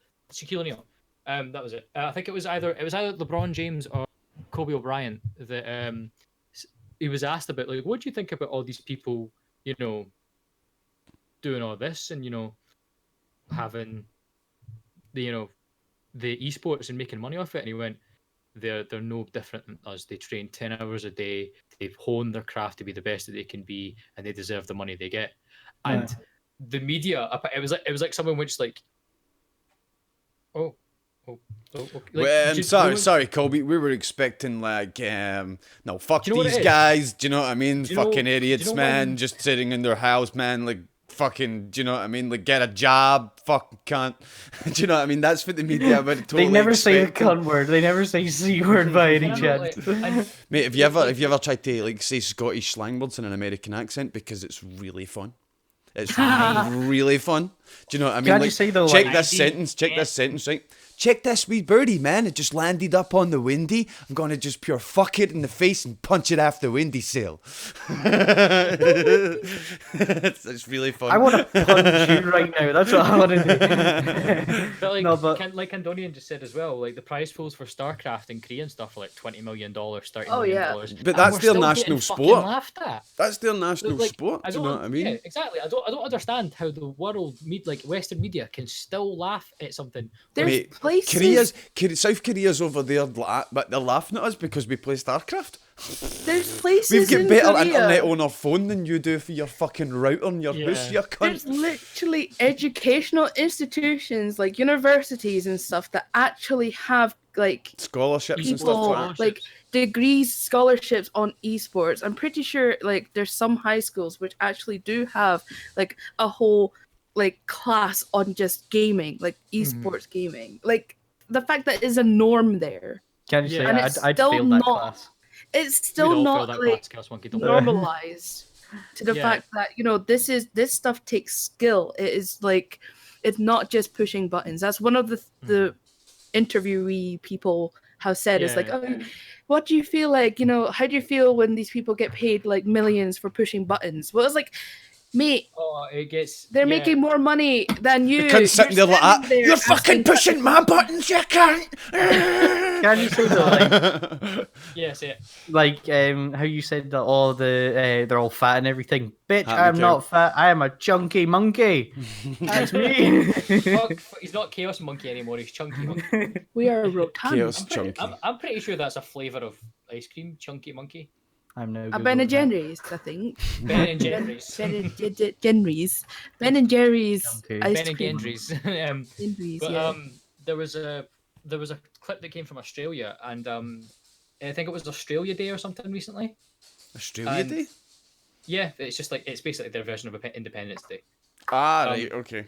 [SPEAKER 1] O'Neal. That was it. I think it was either LeBron James or Kobe O'Brien that he was asked about, like, what do you think about all these people, doing all this and having the esports and making money off it? And he went, they're no different than us. They train 10 hours a day. They've honed their craft to be the best that they can be, and they deserve the money they get. And the media, it was like someone which like, okay.
[SPEAKER 3] Well,
[SPEAKER 1] just
[SPEAKER 3] sorry, Colby. We were expecting like, no, fuck
[SPEAKER 1] Do you know what
[SPEAKER 3] these
[SPEAKER 1] it is?
[SPEAKER 3] guys. Do you know what I mean?
[SPEAKER 1] Do you know-
[SPEAKER 3] Fucking
[SPEAKER 1] do you
[SPEAKER 3] idiots,
[SPEAKER 1] know
[SPEAKER 3] man.
[SPEAKER 1] when-
[SPEAKER 3] Just sitting in their house, man. Like fucking. Do you know what I mean? Like get a job, fucking cunt. Do you know what I mean? That's what the media were totally
[SPEAKER 4] They never say the
[SPEAKER 3] expecting.
[SPEAKER 4] cunt word. They never say C word by any
[SPEAKER 1] I know,
[SPEAKER 4] chance.
[SPEAKER 3] Mate, have you ever tried to like say Scottish slang words in an American accent? Because it's really fun. It's really fun. Do you know what I mean?
[SPEAKER 4] Can I
[SPEAKER 3] Like,
[SPEAKER 4] just say though,
[SPEAKER 3] check
[SPEAKER 4] like-
[SPEAKER 3] this sentence. Check this sentence, right? Check this wee birdie, man. It just landed up on the windy. I'm gonna just pure fuck it in the face and punch it off the windy sill. It's really fun.
[SPEAKER 4] I want to punch you right now. That's what I want to do.
[SPEAKER 1] But like,
[SPEAKER 4] No, but-
[SPEAKER 1] like Andonian just said as well, like the prize pools for StarCraft and Korean stuff are like $20 million, $30
[SPEAKER 2] Oh,
[SPEAKER 1] million.
[SPEAKER 2] yeah.
[SPEAKER 1] And
[SPEAKER 3] But that's
[SPEAKER 1] we're
[SPEAKER 3] their
[SPEAKER 1] still
[SPEAKER 3] national
[SPEAKER 1] getting fucking
[SPEAKER 3] sport.
[SPEAKER 1] Laughed at.
[SPEAKER 3] That's their national
[SPEAKER 1] Like,
[SPEAKER 3] sport. Do you know what I mean?
[SPEAKER 1] Yeah, exactly. I don't understand how the world, like Western media, can still laugh at something.
[SPEAKER 2] There's
[SPEAKER 3] Mate,
[SPEAKER 2] places.
[SPEAKER 3] South Korea's over there, but they're laughing at us because we play StarCraft.
[SPEAKER 2] There's places.
[SPEAKER 3] We've got
[SPEAKER 2] in
[SPEAKER 3] better
[SPEAKER 2] Korea.
[SPEAKER 3] internet on our phone than you do for your fucking router and your house,
[SPEAKER 1] Yeah.
[SPEAKER 3] you
[SPEAKER 2] There's
[SPEAKER 3] cunt.
[SPEAKER 2] literally educational institutions like universities and stuff that actually have like
[SPEAKER 3] Scholarships and stuff
[SPEAKER 2] people
[SPEAKER 3] like that.
[SPEAKER 2] like degrees, scholarships on esports. I'm pretty sure like there's some high schools which actually do have like a whole like class on just gaming, like esports gaming. Like the fact that is a norm there.
[SPEAKER 4] Can I just say,
[SPEAKER 1] And
[SPEAKER 2] it's
[SPEAKER 4] I'd
[SPEAKER 2] still
[SPEAKER 4] fail that
[SPEAKER 2] not-
[SPEAKER 4] class.
[SPEAKER 2] It's
[SPEAKER 1] We'd
[SPEAKER 2] still
[SPEAKER 1] all fail
[SPEAKER 2] not
[SPEAKER 1] that
[SPEAKER 2] like
[SPEAKER 1] class, KaosMunkey, don't worry.
[SPEAKER 2] normalized to the
[SPEAKER 1] Yeah.
[SPEAKER 2] fact that this stuff takes skill. It is like it's not just pushing buttons. That's one of the interviewee people have said. It's like,
[SPEAKER 1] Yeah.
[SPEAKER 2] oh, what do you feel like? How do you feel when these people get paid like millions for pushing buttons? Well, it's like, mate,
[SPEAKER 1] Oh, it gets.
[SPEAKER 2] they're
[SPEAKER 1] yeah.
[SPEAKER 2] making more money than you.
[SPEAKER 3] You can't sit
[SPEAKER 2] You're
[SPEAKER 3] there like that.
[SPEAKER 2] standing there
[SPEAKER 3] You're fucking
[SPEAKER 2] asking-
[SPEAKER 3] pushing my buttons, you cunt!
[SPEAKER 4] Can you say that,
[SPEAKER 1] Yeah, say it.
[SPEAKER 4] like how you said that all they're all fat and everything? Bitch,
[SPEAKER 3] Happy
[SPEAKER 4] I'm
[SPEAKER 3] cow.
[SPEAKER 4] not fat. I am a chunky monkey. That's me.
[SPEAKER 1] Fuck, he's not Chaos Monkey anymore. He's Chunky Monkey.
[SPEAKER 2] We are rotund.
[SPEAKER 3] Chaos
[SPEAKER 1] I'm pretty,
[SPEAKER 3] chunky.
[SPEAKER 1] I'm pretty sure that's a flavour of ice cream, Chunky Monkey.
[SPEAKER 4] I'm no.
[SPEAKER 2] A Ben and Jerry's, I think.
[SPEAKER 1] Ben and Jerry's.
[SPEAKER 2] Ben and Jerry's. Ben and Jerry's
[SPEAKER 4] Okay.
[SPEAKER 2] ice
[SPEAKER 1] Ben and
[SPEAKER 2] cream.
[SPEAKER 1] Gendry's.
[SPEAKER 2] Gendry's,
[SPEAKER 1] But
[SPEAKER 2] yeah.
[SPEAKER 1] there was a clip that came from Australia, and I think it was Australia Day or something recently.
[SPEAKER 3] Australia
[SPEAKER 1] and-
[SPEAKER 3] Day?
[SPEAKER 1] Yeah, it's basically their version of Independence Day.
[SPEAKER 3] Ah,
[SPEAKER 1] um,
[SPEAKER 3] right, okay.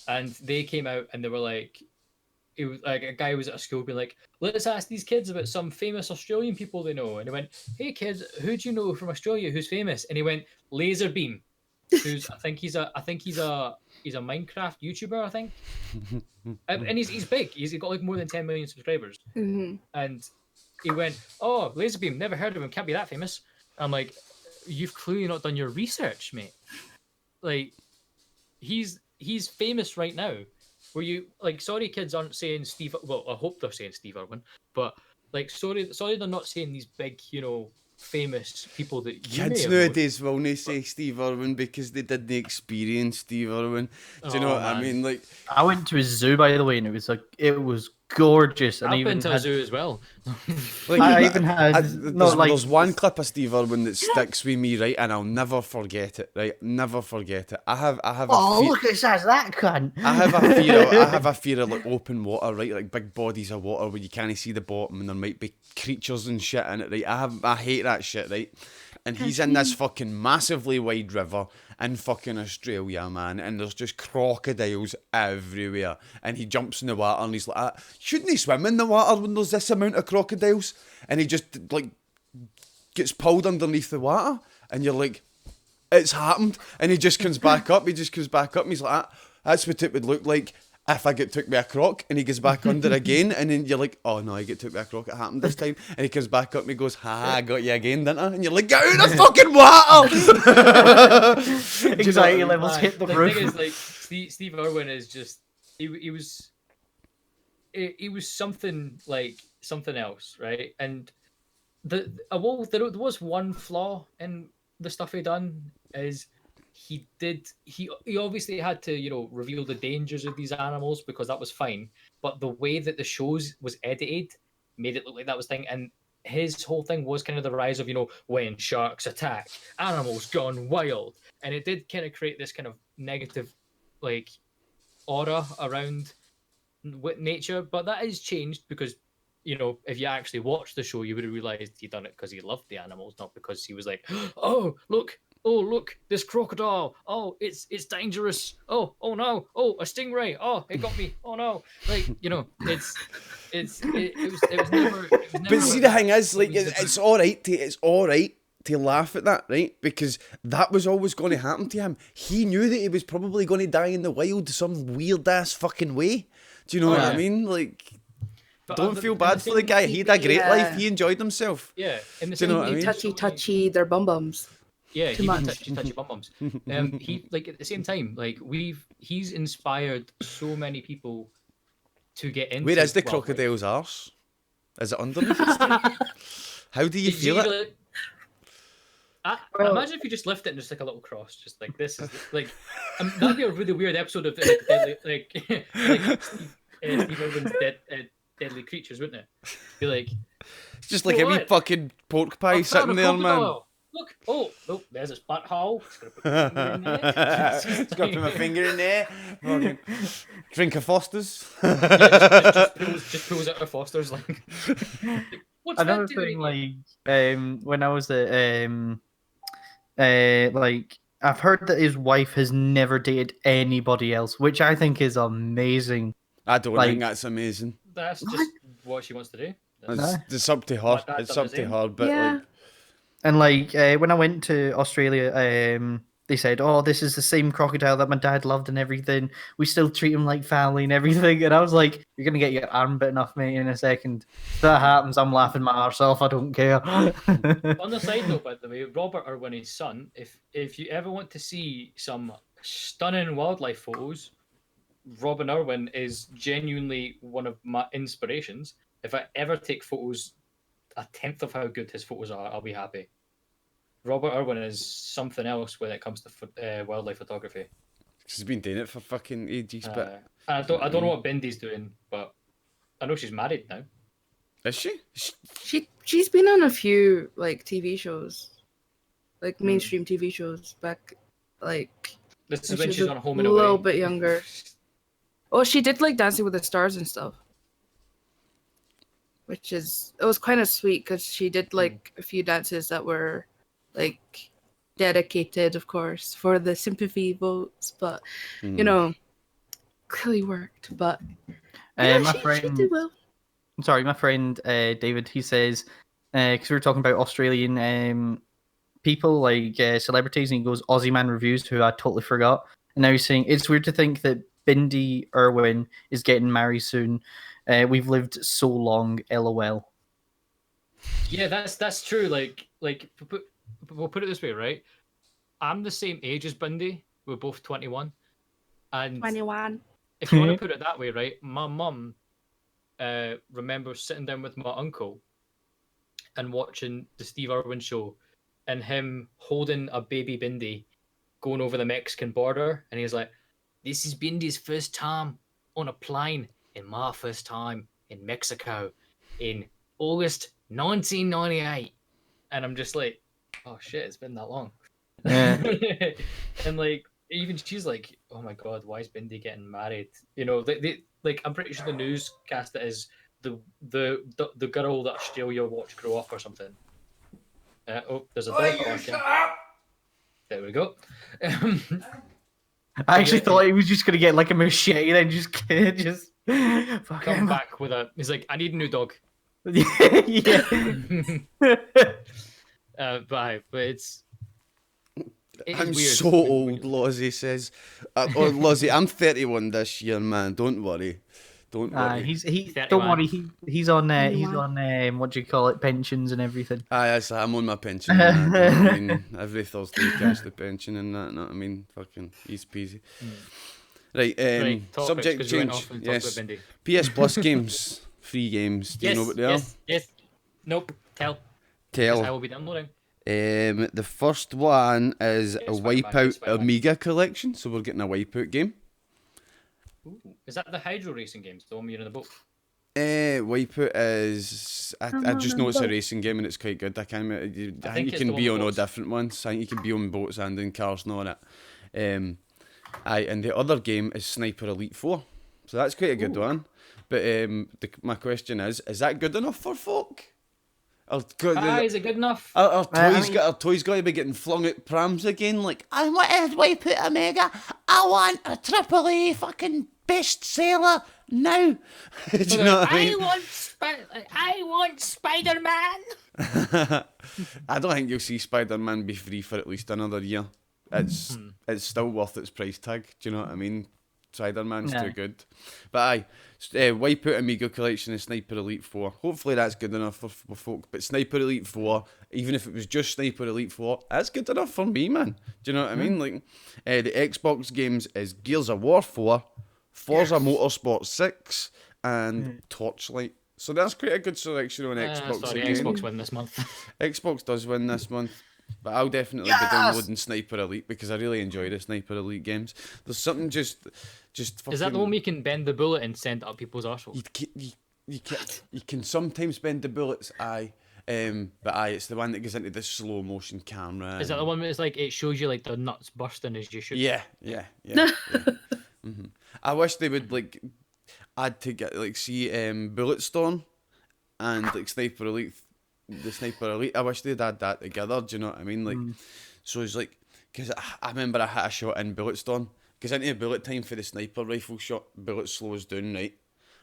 [SPEAKER 1] And they came out and they were like, it was like a guy was at a school being like, let's ask these kids about some famous Australian people they know. And he went, hey kids, who do you know from Australia who's famous? And he went, Laserbeam, who's I think he's a Minecraft YouTuber, I think. And he's big. He's got like more than 10 million subscribers.
[SPEAKER 2] Mhm.
[SPEAKER 1] And he went, oh, Laserbeam, never heard of him, can't be that famous. I'm like, you've clearly not done your research, mate. Like, he's famous right now. Were you like, sorry, kids aren't saying Steve? Well, I hope they're saying Steve Irwin, but like, sorry, they're not saying these big, famous people that you may
[SPEAKER 3] Kids
[SPEAKER 1] have known.
[SPEAKER 3] nowadays will not say Steve Irwin because they didn't experience Steve Irwin. Do you know
[SPEAKER 1] Oh,
[SPEAKER 3] what I
[SPEAKER 1] man.
[SPEAKER 3] mean? Like,
[SPEAKER 4] I went to a zoo, by the way, and it was gorgeous. And
[SPEAKER 1] I've
[SPEAKER 4] even
[SPEAKER 1] been to a
[SPEAKER 4] had-
[SPEAKER 1] zoo as well.
[SPEAKER 4] I even had
[SPEAKER 3] there's one clip of Steve Irwin that sticks with me, right, and I'll never forget it, right? Never forget it. I have
[SPEAKER 4] Oh,
[SPEAKER 3] a fear,
[SPEAKER 4] look at that cunt!
[SPEAKER 3] I have a fear of like open water, right? Like big bodies of water where you can't see the bottom and there might be creatures and shit in it, right? I hate that shit, right? And he's in this fucking massively wide river in fucking Australia, man, and there's just crocodiles everywhere. And he jumps in the water and he's like, shouldn't he swim in the water when there's this amount of crocodiles? And he just like gets pulled underneath the water, and you're like, it's happened. And he just comes back up. And he's like, that's what it would look like if I get took by a croc. And he goes back under again, and then you're like, oh no, I get took by a croc, it happened this time. And he comes back up and he goes, I got you again, didn't I? And you're like, get out of the fucking water.
[SPEAKER 4] Anxiety levels
[SPEAKER 1] Man,
[SPEAKER 4] hit the
[SPEAKER 1] thing
[SPEAKER 4] roof.
[SPEAKER 1] is, like, Steve Irwin is just he was something else, right? And there was one flaw in the stuff he done is he obviously had to reveal the dangers of these animals because that was fine, but the way that the shows was edited made it look like that was thing. And his whole thing was kind of the rise of when sharks attack, animals gone wild, and it did kind of create this kind of negative like aura around nature. But that has changed because if you actually watched the show, you would have realized he done it because he loved the animals, not because he was like, oh look, this crocodile, oh it's dangerous, oh no, oh a stingray, oh it got me, oh no, like it was never
[SPEAKER 3] But see, the thing is, like, it's all right. to laugh at that, right? Because that was always going to happen to him. He knew that he was probably going to die in the wild some weird ass fucking way. Do you know what I mean? Like,
[SPEAKER 1] But
[SPEAKER 3] don't feel bad for the guy. He had a great life. He enjoyed himself.
[SPEAKER 1] Yeah, in the
[SPEAKER 3] Do you know what I mean?
[SPEAKER 2] Touchy their bum bums.
[SPEAKER 1] Yeah,
[SPEAKER 2] Too
[SPEAKER 1] he
[SPEAKER 2] much.
[SPEAKER 1] touchy bum bums. He like at the same time, like he's inspired so many people to get into.
[SPEAKER 3] Where is the
[SPEAKER 1] wildlife.
[SPEAKER 3] crocodile's arse? Is it underneath his tail? How do you feel it?
[SPEAKER 1] Imagine if you just lift it and just like a little cross, just like this is like that'd be a really weird episode of like Steve Irwin's Deadly Creatures, wouldn't it? Be like,
[SPEAKER 3] It's just like a wee fucking pork pie sitting there, man.
[SPEAKER 1] Look, oh, there's his butthole. Just gonna put my finger in there.
[SPEAKER 3] Just gonna put my finger in there. Drink a Foster's.
[SPEAKER 1] Just pulls out a Foster's like. What's
[SPEAKER 4] Another
[SPEAKER 1] that doing?
[SPEAKER 4] thing, like, when I was at, like, I've heard that his wife has never dated anybody else, which I think is amazing.
[SPEAKER 3] I don't think that's amazing.
[SPEAKER 1] That's just what she wants to do.
[SPEAKER 3] It's up to her. It's up to her, but like.
[SPEAKER 4] And like when I went to Australia, they said, "Oh, this is the same crocodile that my dad loved and everything. We still treat him like family and everything." And I was like, "You're gonna get your arm bitten off, mate, in a second. If that happens, I'm laughing my arse off. I don't care."
[SPEAKER 1] On the side note, by the way, Robert Irwin, his son, if you ever want to see some stunning wildlife photos, Robin Irwin is genuinely one of my inspirations. If I ever take photos a tenth of how good his photos are, I'll be happy. Robert Irwin is something else when it comes to wildlife photography.
[SPEAKER 3] She's been doing it for fucking ages, but
[SPEAKER 1] I don't know what Bindy's doing, but I know she's married now.
[SPEAKER 3] Is she?
[SPEAKER 2] She's been on a few like TV shows, like mainstream TV shows back, like.
[SPEAKER 1] This is when she's on Home and
[SPEAKER 2] a
[SPEAKER 1] Away.
[SPEAKER 2] little bit younger. Oh, she did like Dancing with the Stars and stuff. It was kind of sweet because she did like a few dances that were like dedicated, of course, for the sympathy votes, but you know, clearly worked. But
[SPEAKER 4] my
[SPEAKER 2] she
[SPEAKER 4] friend,
[SPEAKER 2] did well.
[SPEAKER 4] Sorry, my friend David, he says, because we were talking about Australian people, like celebrities, and he goes, Aussie Man Reviews, who I totally forgot. And now he's saying, it's weird to think that Bindi Irwin is getting married soon. We've lived so long, LOL.
[SPEAKER 1] Yeah, that's true. Like we'll put it this way, right? I'm the same age as Bindi. We're both 21. And
[SPEAKER 2] 21.
[SPEAKER 1] if you want to put it that way, right? My mum remembers sitting down with my uncle and watching the Steve Irwin show and him holding a baby Bindi going over the Mexican border. And he's like, this is Bindi's first time on a plane and my first time in Mexico in August 1998. And I'm just like, oh shit, it's been that long.
[SPEAKER 4] Yeah.
[SPEAKER 1] And like, even she's like, oh my god, why is Bindi getting married? You know, they like, I'm pretty sure the newscast it is the girl that Australia watched grow up or something. Oh, there's a dog barking. There we go.
[SPEAKER 4] I actually thought he was just gonna get like a machete and just
[SPEAKER 1] come back with a. He's like, I need a new dog.
[SPEAKER 4] Yeah.
[SPEAKER 1] But it's
[SPEAKER 3] I'm
[SPEAKER 1] weird.
[SPEAKER 3] so old, Lozzie says. Lozzie, I'm 31 this year, man. Don't worry. Don't worry.
[SPEAKER 4] Don't worry. He's on what do you call it, pensions and everything.
[SPEAKER 3] Yes, I'm on my pension. Man. I mean, every Thursday you cash the pension and that. No, I mean, fucking easy peasy. Right. Subject change. Yes. PS Plus games, free games. Do you know what they are?
[SPEAKER 1] Yes. Nope. Tell. I will be downloading.
[SPEAKER 3] The first one is a Wipeout Amiga collection, so we're getting a Wipeout game.
[SPEAKER 1] Ooh. Is that the Hydro racing games, the one where you're in the boat?
[SPEAKER 3] Wipeout is. I just know it's a racing game and it's quite good. I think you can be on all different ones. I think you can be on boats and in cars and all that. And the other game is Sniper Elite 4, so that's quite a good one. But my question is that good enough for folk?
[SPEAKER 1] Is it good enough?
[SPEAKER 3] Our toys got to be getting flung at prams again. Like, I want a Wipeout Omega. I want a AAA fucking bestseller now. Do you know what I mean?
[SPEAKER 1] I want Spider-Man.
[SPEAKER 3] I don't think you'll see Spider-Man be free for at least another year. It's still worth its price tag. Do you know what I mean? Spider-Man's too good. But aye, wipe out Amigo Collection and Sniper Elite 4. Hopefully that's good enough for folk. But Sniper Elite 4, even if it was just Sniper Elite 4, that's good enough for me, man. Do you know what I mean? Like, the Xbox games is Gears of War 4, Forza Motorsport 6, and Torchlight. So that's quite a good selection on Xbox.
[SPEAKER 1] Sorry,
[SPEAKER 3] again.
[SPEAKER 1] Xbox win this month.
[SPEAKER 3] Xbox does win this month. But I'll definitely be downloading Sniper Elite because I really enjoy the Sniper Elite games. There's something just fucking...
[SPEAKER 1] Is that the one where you can bend the bullet and send it up people's arseholes?
[SPEAKER 3] You can sometimes bend the bullets, aye. But aye, it's the one that goes into the slow motion camera.
[SPEAKER 1] Is that the one where it's like it shows you like the nuts bursting as you shoot?
[SPEAKER 3] Yeah. I wish they would like add to get like see Bulletstorm and like Sniper Elite. The Sniper Elite, I wish they'd add that together, do you know what I mean? Like, so it's like, because I remember I hit a shot in Bulletstorm, because into a bullet time for the sniper rifle shot, bullet slows down, right?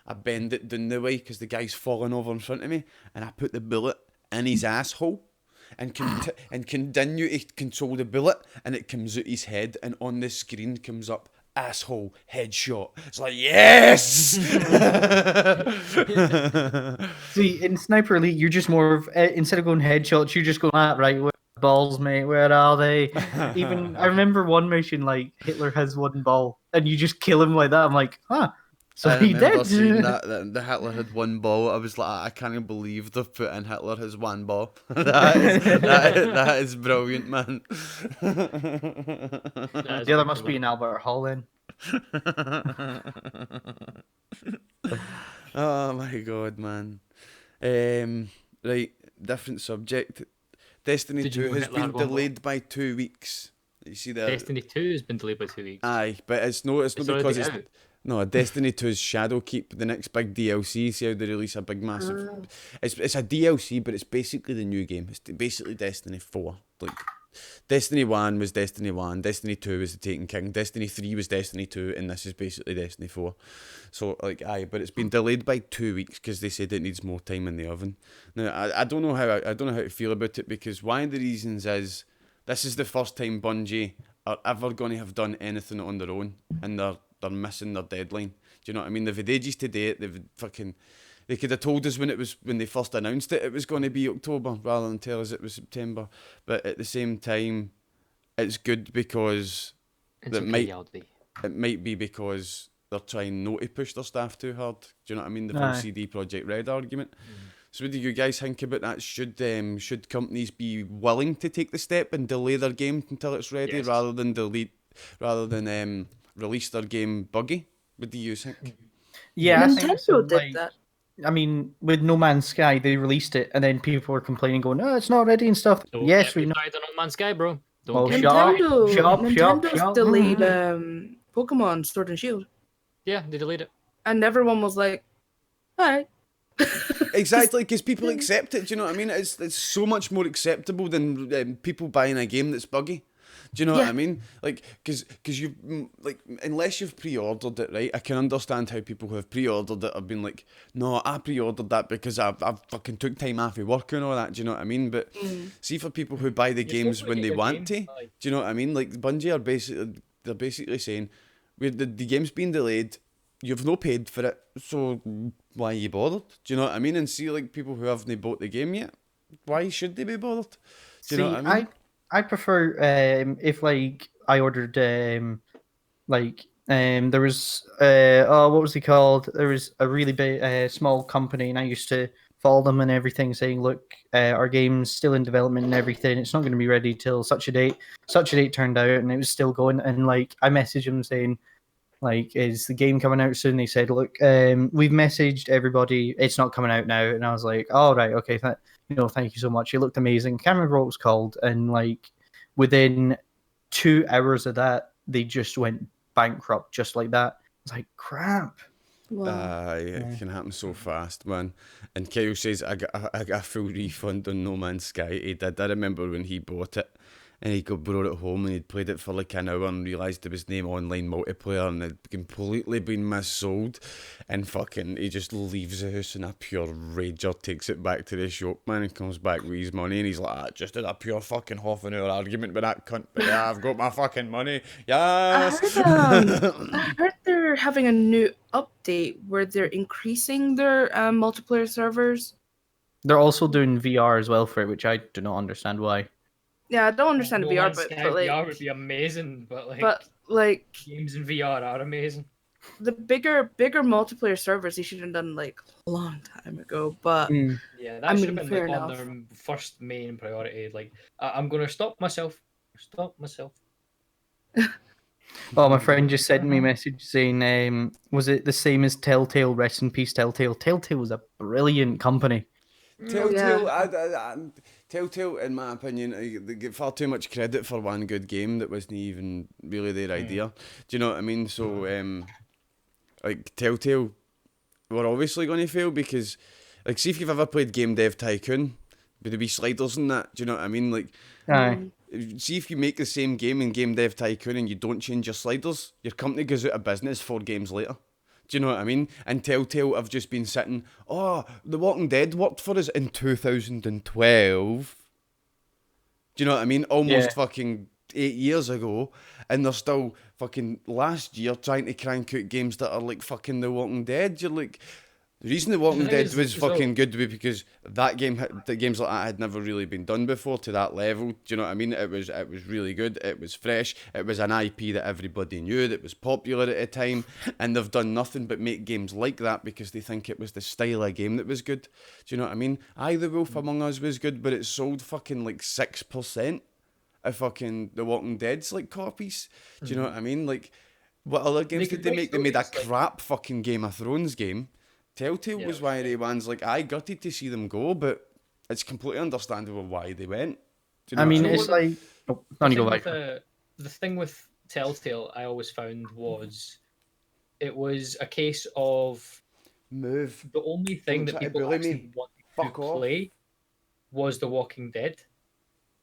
[SPEAKER 3] I bend it down the way, because the guy's falling over in front of me, and I put the bullet in his asshole, and continue to control the bullet, and it comes out his head, and on the screen comes up, asshole headshot. It's like, yes.
[SPEAKER 4] See, in Sniper Elite, you're just more of instead of going headshots, you just go right. Where are the balls, mate? Where are they? Even I remember one mission like Hitler has one ball, and you just kill him like that. I'm like, so he did.
[SPEAKER 3] Seeing that the Hitler had one ball. I was like, I can't even believe they've put in Hitler has one ball. that is brilliant, man.
[SPEAKER 4] The other must be in Albert Hall then.
[SPEAKER 3] Oh my god, man. Right, different subject. Destiny 2 has been delayed by 2 weeks. You see that?
[SPEAKER 1] Destiny 2 has been delayed by 2 weeks.
[SPEAKER 3] Aye, but it's not because it's... No, Destiny 2's Shadowkeep, the next big DLC. See how they release a big massive... It's a DLC, but it's basically the new game. It's basically Destiny 4. Like, Destiny 1 was Destiny 1, Destiny 2 was the Taken King, Destiny 3 was Destiny 2, and this is basically Destiny 4. So, like, aye, but it's been delayed by 2 weeks because they said it needs more time in the oven. Now, I don't know how to feel about it, because one of the reasons is this is the first time Bungie are ever going to have done anything on their own, and they're missing their deadline. Do you know what I mean? They've had ages to date. They could have told us when they first announced it was going to be October rather than tell us it was September. But at the same time, it's good because it might be because they're trying not to push their staff too hard. Do you know what I mean? The whole CD Projekt Red argument. So what do you guys think about that? Should companies be willing to take the step and delay their game until it's ready, rather than release their game buggy? What do you think?
[SPEAKER 4] Yeah,
[SPEAKER 2] Nintendo did that.
[SPEAKER 4] I mean, with No Man's Sky, they released it, and then people were complaining, going, "Oh, it's not ready and stuff." Yes, we know.
[SPEAKER 1] No Man's Sky, bro.
[SPEAKER 2] Nintendo's delayed Pokemon Sword and Shield.
[SPEAKER 1] Yeah, they delayed it.
[SPEAKER 2] And everyone was like, alright.
[SPEAKER 3] Exactly, because people accept it. Do you know what I mean? It's so much more acceptable than people buying a game that's buggy. Do you know what I mean? Like, because you like, unless you've pre-ordered it, right? I can understand how people who have pre-ordered it have been like, no, I pre-ordered that because I fucking took time off of work and all that. Do you know what I mean? But see, for people who buy the games when they want to, do you know what I mean? Like, Bungie are basically saying, the game's been delayed. You've no paid for it, so why are you bothered? Do you know what I mean? And see, like, people who haven't bought the game yet, why should they be bothered? Do you know what I mean?
[SPEAKER 4] I prefer if like I ordered there was what was he called? There was a really big small company, and I used to follow them and everything, saying, look, our game's still in development and everything. It's not going to be ready till such a date. Such a date turned out, and it was still going. And like I messaged them saying, like, is the game coming out soon? They said, look, we've messaged everybody. It's not coming out now. And I was like, all right, okay, thank you so much. It looked amazing. Can't remember what it was called. And like within 2 hours of that, they just went bankrupt, just like that. It's like, crap.
[SPEAKER 3] It can happen so fast, man. And Kyle says, I got a full refund on No Man's Sky. He did. I remember when he bought it. And he brought it home and he'd played it for like an hour and realised it was named online multiplayer and had completely been missold. And fucking, he just leaves the house in a pure rager, takes it back to the shop, man, and comes back with his money. And he's like, I just did a pure fucking half an hour argument with that cunt, but yeah, I've got my fucking money. Yes!
[SPEAKER 2] I heard they're having a new update where they're increasing their multiplayer servers.
[SPEAKER 4] They're also doing VR as well for it, which I do not understand why.
[SPEAKER 2] Yeah, I don't understand
[SPEAKER 1] No
[SPEAKER 2] the VR,
[SPEAKER 1] Man's
[SPEAKER 2] but
[SPEAKER 1] Sky
[SPEAKER 2] like,
[SPEAKER 1] VR would be amazing, but games in VR are amazing.
[SPEAKER 2] the bigger multiplayer servers they should have done like a long time ago. But
[SPEAKER 1] Yeah, that
[SPEAKER 2] I
[SPEAKER 1] should
[SPEAKER 2] mean,
[SPEAKER 1] have been
[SPEAKER 2] fair
[SPEAKER 1] like on
[SPEAKER 2] enough.
[SPEAKER 1] their first main priority. Like, I'm gonna stop myself.
[SPEAKER 4] Oh, my friend just sent me a message saying, was it the same as Telltale? Rest in peace, Telltale. Telltale was a brilliant company.
[SPEAKER 3] Telltale, in my opinion, they get far too much credit for one good game that wasn't even really their idea. Do you know what I mean? So, like, Telltale were obviously going to fail because, like, see if you've ever played Game Dev Tycoon, with the wee sliders and that, do you know what I mean? Like,
[SPEAKER 4] Aye.
[SPEAKER 3] see if you make the same game in Game Dev Tycoon and you don't change your sliders, your company goes out of business 4 games later. Do you know what I mean? And Telltale have just been sitting, The Walking Dead worked for us in 2012. Do you know what I mean? Almost fucking 8 years ago. And they're still fucking last year trying to crank out games that are like fucking The Walking Dead. You're like... The reason The Walking Dead was fucking good was because the games like that had never really been done before to that level. Do you know what I mean? It was really good. It was fresh. It was an IP that everybody knew, that was popular at the time, and they've done nothing but make games like that because they think it was the style of game that was good. Do you know what I mean? The Wolf Among Us was good, but it sold fucking like 6% of fucking The Walking Dead's like copies. Do you know what I mean? Like, what other games did they make? They made a crap fucking Game of Thrones game. Telltale was one of the ones, like, I gutted to see them go, but it's completely understandable why they went. Do you know
[SPEAKER 4] I mean,
[SPEAKER 3] what
[SPEAKER 4] it's like... Oh, on you go back.
[SPEAKER 1] The thing with Telltale I always found was it was a case of the only thing that people actually wanted to play was The Walking Dead.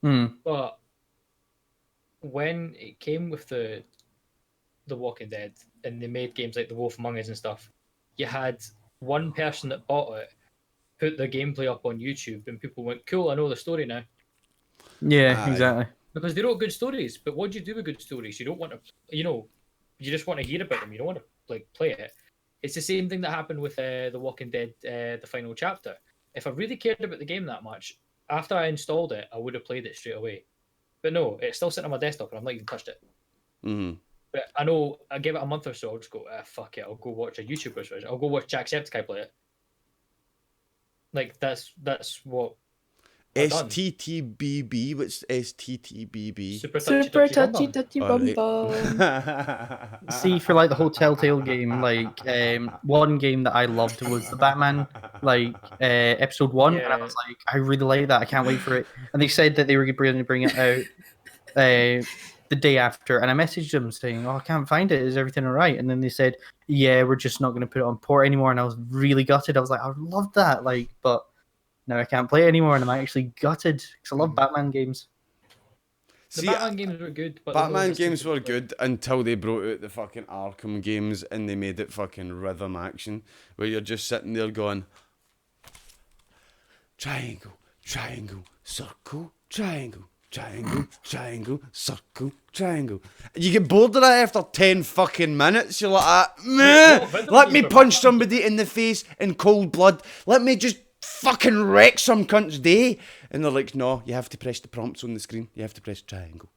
[SPEAKER 1] But when it came with the Walking Dead and they made games like The Wolf Among Us and stuff, you had one person that bought it, put the gameplay up on YouTube, and people went, cool, I know the story now.
[SPEAKER 4] Yeah, exactly.
[SPEAKER 1] Because they wrote good stories, but what do you do with good stories? You don't want to, you just want to hear about them. You don't want to like play it. It's the same thing that happened with The Walking Dead, the final chapter. If I really cared about the game that much, after I installed it, I would have played it straight away. But no, it's still sitting on my desktop, and I've not even touched it.
[SPEAKER 3] Mm-hmm.
[SPEAKER 1] But I know I give it a month or so, I'll just go, fuck it, I'll go watch a YouTuber's version. I'll go watch Jacksepticeye play it. Like, that's what
[SPEAKER 3] STTBB, what's STTBB?
[SPEAKER 2] Super touchy bum bum.
[SPEAKER 4] See, for like the whole Telltale game, like one game that I loved was the Batman, like episode 1, and I was like, I really like that. I can't wait for it. And they said that they were going to bring it out the day after, and I messaged them saying, I can't find it. Is everything all right? And then they said, yeah, we're just not going to put it on port anymore. And I was really gutted. I was like, I love that, but now I can't play it anymore, and I'm actually gutted because I love Batman games.
[SPEAKER 1] The Batman games were good, but
[SPEAKER 3] Batman games were good until they brought out the fucking Arkham games and they made it fucking rhythm action, where you're just sitting there going, triangle, triangle, circle, triangle. Triangle, triangle, circle, triangle. You get bored of that after 10 fucking minutes. You're like, meh. Let me punch somebody in the face in cold blood. Let me just fucking wreck some cunt's day. And they're like, no, you have to press the prompts on the screen. You have to press triangle.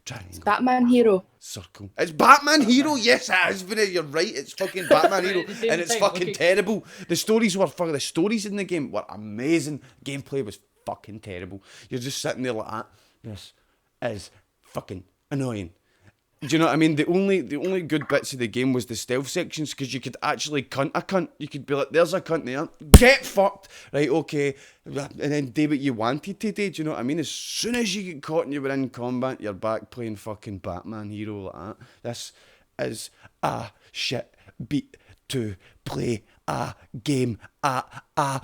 [SPEAKER 3] Triangle.
[SPEAKER 2] It's Batman Hero.
[SPEAKER 3] Circle. It's Batman Hero. Yes, it is. You're right. It's fucking Batman Hero, and it's fucking terrible. The stories in the game were amazing. Gameplay was fucking terrible. You're just sitting there like that. This is fucking annoying. Do you know what I mean? The only good bits of the game was the stealth sections, because you could actually cunt a cunt. You could be like, there's a cunt there. Get fucked. Right, okay. And then do what you wanted to do. Do you know what I mean? As soon as you get caught and you were in combat, you're back playing fucking Batman Hero like that. This is a shit beat to play a game. I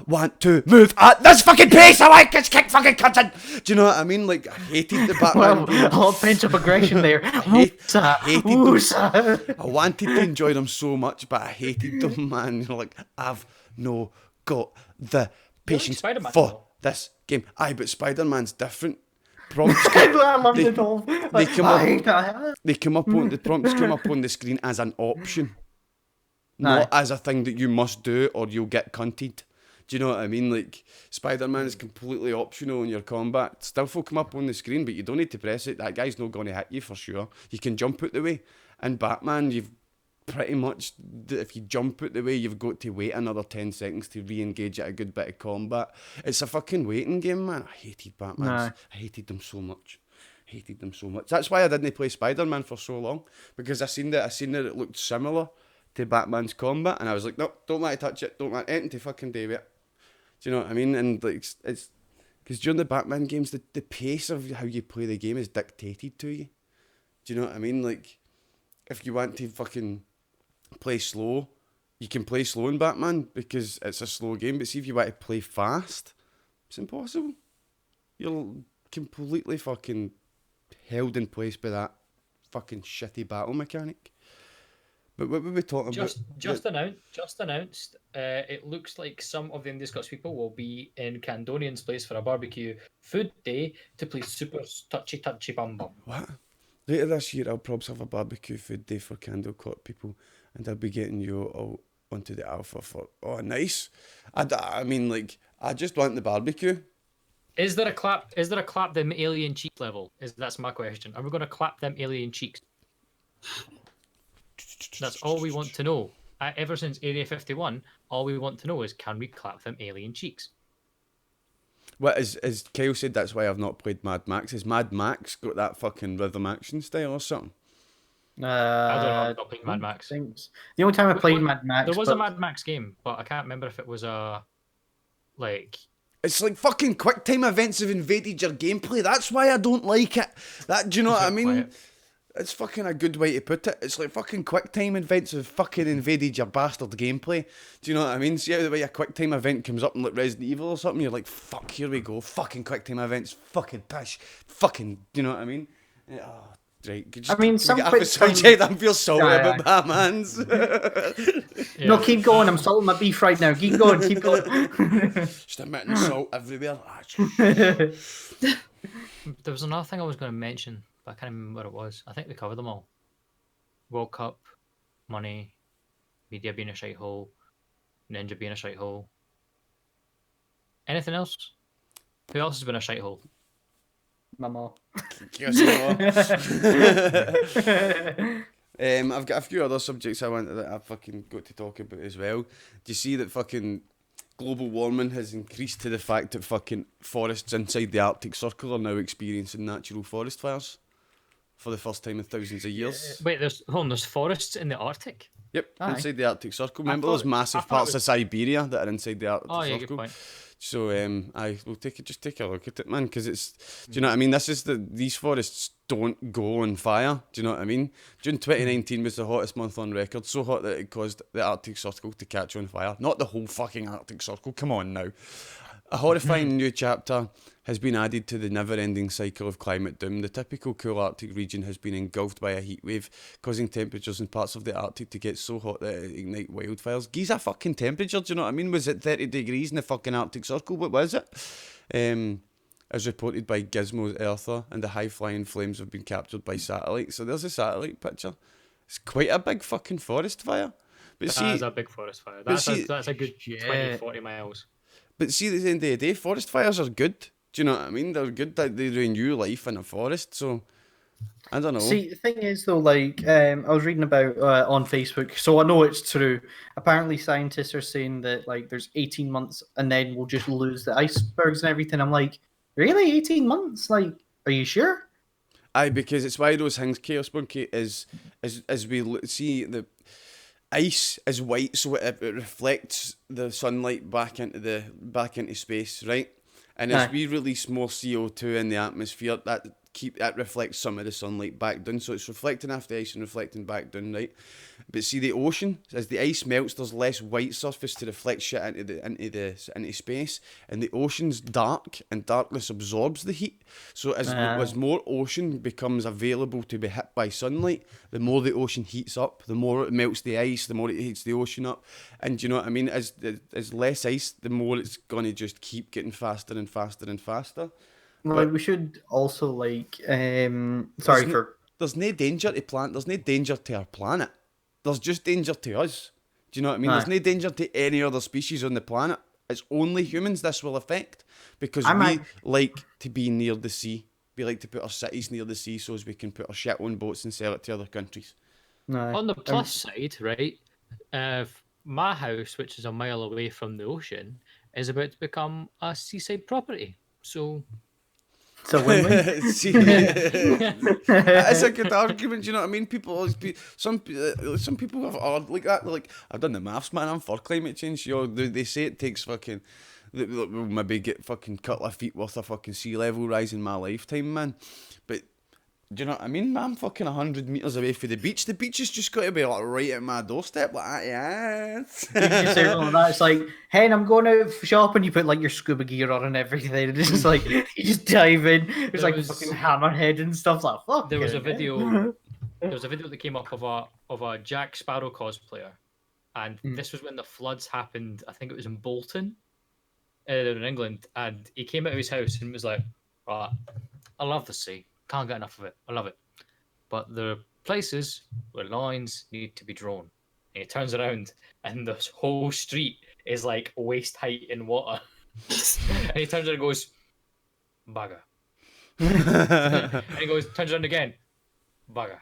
[SPEAKER 3] want to move at this fucking pace. I like this kick fucking cuts. Do you know what I mean? Like, I hated the Batman games.
[SPEAKER 4] A lot of pent-up aggression there.
[SPEAKER 3] I hated them. I wanted to enjoy them so much, but I hated them, man. You're like, I've no got the patience
[SPEAKER 1] Spider-Man,
[SPEAKER 3] for
[SPEAKER 1] though.
[SPEAKER 3] this game. Aye, but Spider-Man's different. Prompts
[SPEAKER 4] I love the doll.
[SPEAKER 3] they come up on the prompts come up on the screen as an option, not as a thing that you must do or you'll get cunted. Do you know what I mean? Like, Spider-Man is completely optional in your combat. Stuff will come up on the screen, but you don't need to press it. That guy's not going to hit you for sure. You can jump out the way. In Batman, you've pretty much, if you jump out the way, you've got to wait another 10 seconds to re-engage at a good bit of combat. It's a fucking waiting game, man. I hated Batman. I hated them so much. That's why I didn't play Spider-Man for so long, because I seen that it looked similar to Batman's combat, and I was like, nope, don't let me touch it, don't let anything to fucking do with it. Do you know what I mean? And like, it's because during the Batman games, the pace of how you play the game is dictated to you. Do you know what I mean? Like, if you want to fucking play slow, you can play slow in Batman because it's a slow game, but see if you want to play fast, it's impossible. You're completely fucking held in place by that fucking shitty battle mechanic. But what were we talking about?
[SPEAKER 1] Just announced. It looks like some of the IndiScots people will be in Candonian's place for a barbecue food day to play Super Touchy Bum Bum.
[SPEAKER 3] What? Later this year, I'll probably have a barbecue food day for Candlecot people, and I'll be getting you all onto the alpha for. Oh, nice. I mean, like, I just want the barbecue.
[SPEAKER 1] Is there a clap them alien cheek level? That's my question. Are we going to clap them alien cheeks? That's all we want to know. Ever since Area 51, all we want to know is, can we clap them alien cheeks?
[SPEAKER 3] What as Kyle said, that's why I've not played Mad Max. Has Mad Max got that fucking rhythm action style or something?
[SPEAKER 1] I don't know. I'm not playing Mad Max.
[SPEAKER 4] The only time I played Mad Max,
[SPEAKER 1] there was a Mad Max game, but I can't remember if it was like.
[SPEAKER 3] It's like fucking quick time events have invaded your gameplay. That's why I don't like it. Do you know what I mean? It's fucking a good way to put it. It's like fucking quick time events have fucking invaded your bastard gameplay. Do you know what I mean? See how the way a quick time event comes up in like Resident Evil or something? You're like, fuck, here we go. Fucking quick time events. Fucking pish. Fucking, do you know what I mean? Oh, right.
[SPEAKER 4] I mean, some
[SPEAKER 3] quick time... I feel sorry about Batman's.
[SPEAKER 1] Yeah.
[SPEAKER 4] No, keep going. I'm salting my beef right now. Keep going.
[SPEAKER 3] Just emitting salt everywhere.
[SPEAKER 1] There was another thing I was going to mention, but I can't remember what it was. I think we covered them all. World Cup, money, media being a shithole, Ninja being a shithole. Anything else? Who else has been a shithole?
[SPEAKER 4] My mom.
[SPEAKER 3] I've got a few other subjects that I've fucking got to talk about as well. Do you see that fucking global warming has increased to the fact that fucking forests inside the Arctic Circle are now experiencing natural forest fires for the first time in thousands of years?
[SPEAKER 1] Wait, there's forests in the Arctic?
[SPEAKER 3] Yep, inside the Arctic Circle. Remember those massive parts of Siberia that are inside the Arctic Circle?
[SPEAKER 1] Good point.
[SPEAKER 3] So we'll take a look at it, man, because it's. Do you know what I mean? These forests don't go on fire. Do you know what I mean? June 2019 was the hottest month on record, so hot that it caused the Arctic Circle to catch on fire. Not the whole fucking Arctic Circle. Come on now. A horrifying new chapter has been added to the never-ending cycle of climate doom. The typical cool Arctic region has been engulfed by a heatwave, causing temperatures in parts of the Arctic to get so hot that it ignite wildfires. Geez, a fucking temperature, do you know what I mean? Was it 30 degrees in the fucking Arctic Circle? What was it? As reported by Gizmo's Earther, and the high-flying flames have been captured by satellite. So there's a satellite picture. It's quite a big fucking forest fire. But
[SPEAKER 1] That is a big forest fire. That's a good 20, 40 miles.
[SPEAKER 3] But see, at the end of the day, forest fires are good. Do you know what I mean? They're good that they renew life in a forest. So, I don't know.
[SPEAKER 4] See, the thing is, though, like, I was reading about on Facebook, so I know it's true. Apparently, scientists are saying that, like, there's 18 months and then we'll just lose the icebergs and everything. I'm like, really? 18 months? Like, are you sure?
[SPEAKER 3] Aye, because it's why those things, KaosMunkey, is as we see the ice is white, so it reflects the sunlight back into space, right? And as we release more CO2 in the atmosphere, that it reflects some of the sunlight back down, so it's reflecting off the ice and reflecting back down, right? But see, the ocean, as the ice melts, there's less white surface to reflect shit into space, and the ocean's dark, and darkness absorbs the heat. So as more ocean becomes available to be hit by sunlight, the more the ocean heats up, the more it melts the ice, the more it heats the ocean up, and you know what I mean. As less ice, the more it's gonna just keep getting faster and faster and faster.
[SPEAKER 4] Well, we should also like there's
[SPEAKER 3] no danger to there's no danger to our planet. There's just danger to us. Do you know what I mean? There's no danger to any other species on the planet. It's only humans this will affect, because we like to be near the sea. We like to put our cities near the sea so as we can put our shit on boats and sell it to other countries.
[SPEAKER 1] On the plus side, right, my house, which is a mile away from the ocean, is about to become a seaside property. So
[SPEAKER 4] win-win.
[SPEAKER 3] It's a good argument, you know what I mean? People always some people are like that. Like, I've done the maths, man. I'm for climate change. You know, they say it takes fucking, we'll maybe get fucking couple of feet worth of fucking sea level rise in my lifetime, man. But do you know what I mean? I'm fucking 100 meters away from the beach. The beach has just got to be like right at my doorstep, like that. Yes.
[SPEAKER 4] It's like, hey, I'm going out shopping. You put like your scuba gear on and everything, and it's just like you just dive in. There's like fucking hammerhead and stuff like. Fuck.
[SPEAKER 1] There was a video. There was a video that came up of a Jack Sparrow cosplayer, and this was when the floods happened. I think it was in Bolton, in England, and he came out of his house and was like, "Right, I love the sea. Can't get enough of it. I love it. But there are places where lines need to be drawn." And he turns around and this whole street is like waist height in water. And he turns around and goes, "Bugger." And he goes, turns around again, "Bugger."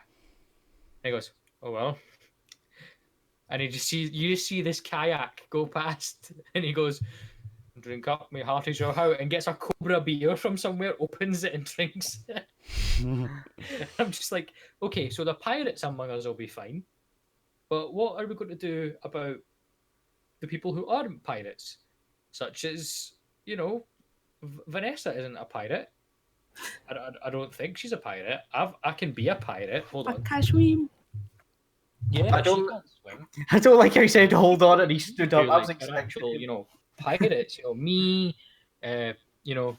[SPEAKER 1] And he goes, "Oh well." And you just see this kayak go past, and he goes, "Drink up, my hearties are out," and gets a Cobra beer from somewhere, opens it and drinks it. I'm just like, okay, so the pirates among us will be fine, but what are we going to do about the people who aren't pirates? Such as, you know, Vanessa isn't a pirate. I don't think she's a pirate. I can be a pirate. Hold on.
[SPEAKER 2] Kashmir.
[SPEAKER 1] Yeah,
[SPEAKER 4] I don't-
[SPEAKER 1] she can swim.
[SPEAKER 4] I don't like how he said hold on and he stood up.
[SPEAKER 1] They're
[SPEAKER 4] I was
[SPEAKER 1] like, they're
[SPEAKER 4] expecting.
[SPEAKER 1] actual, you know, pirates. You know, me, you know,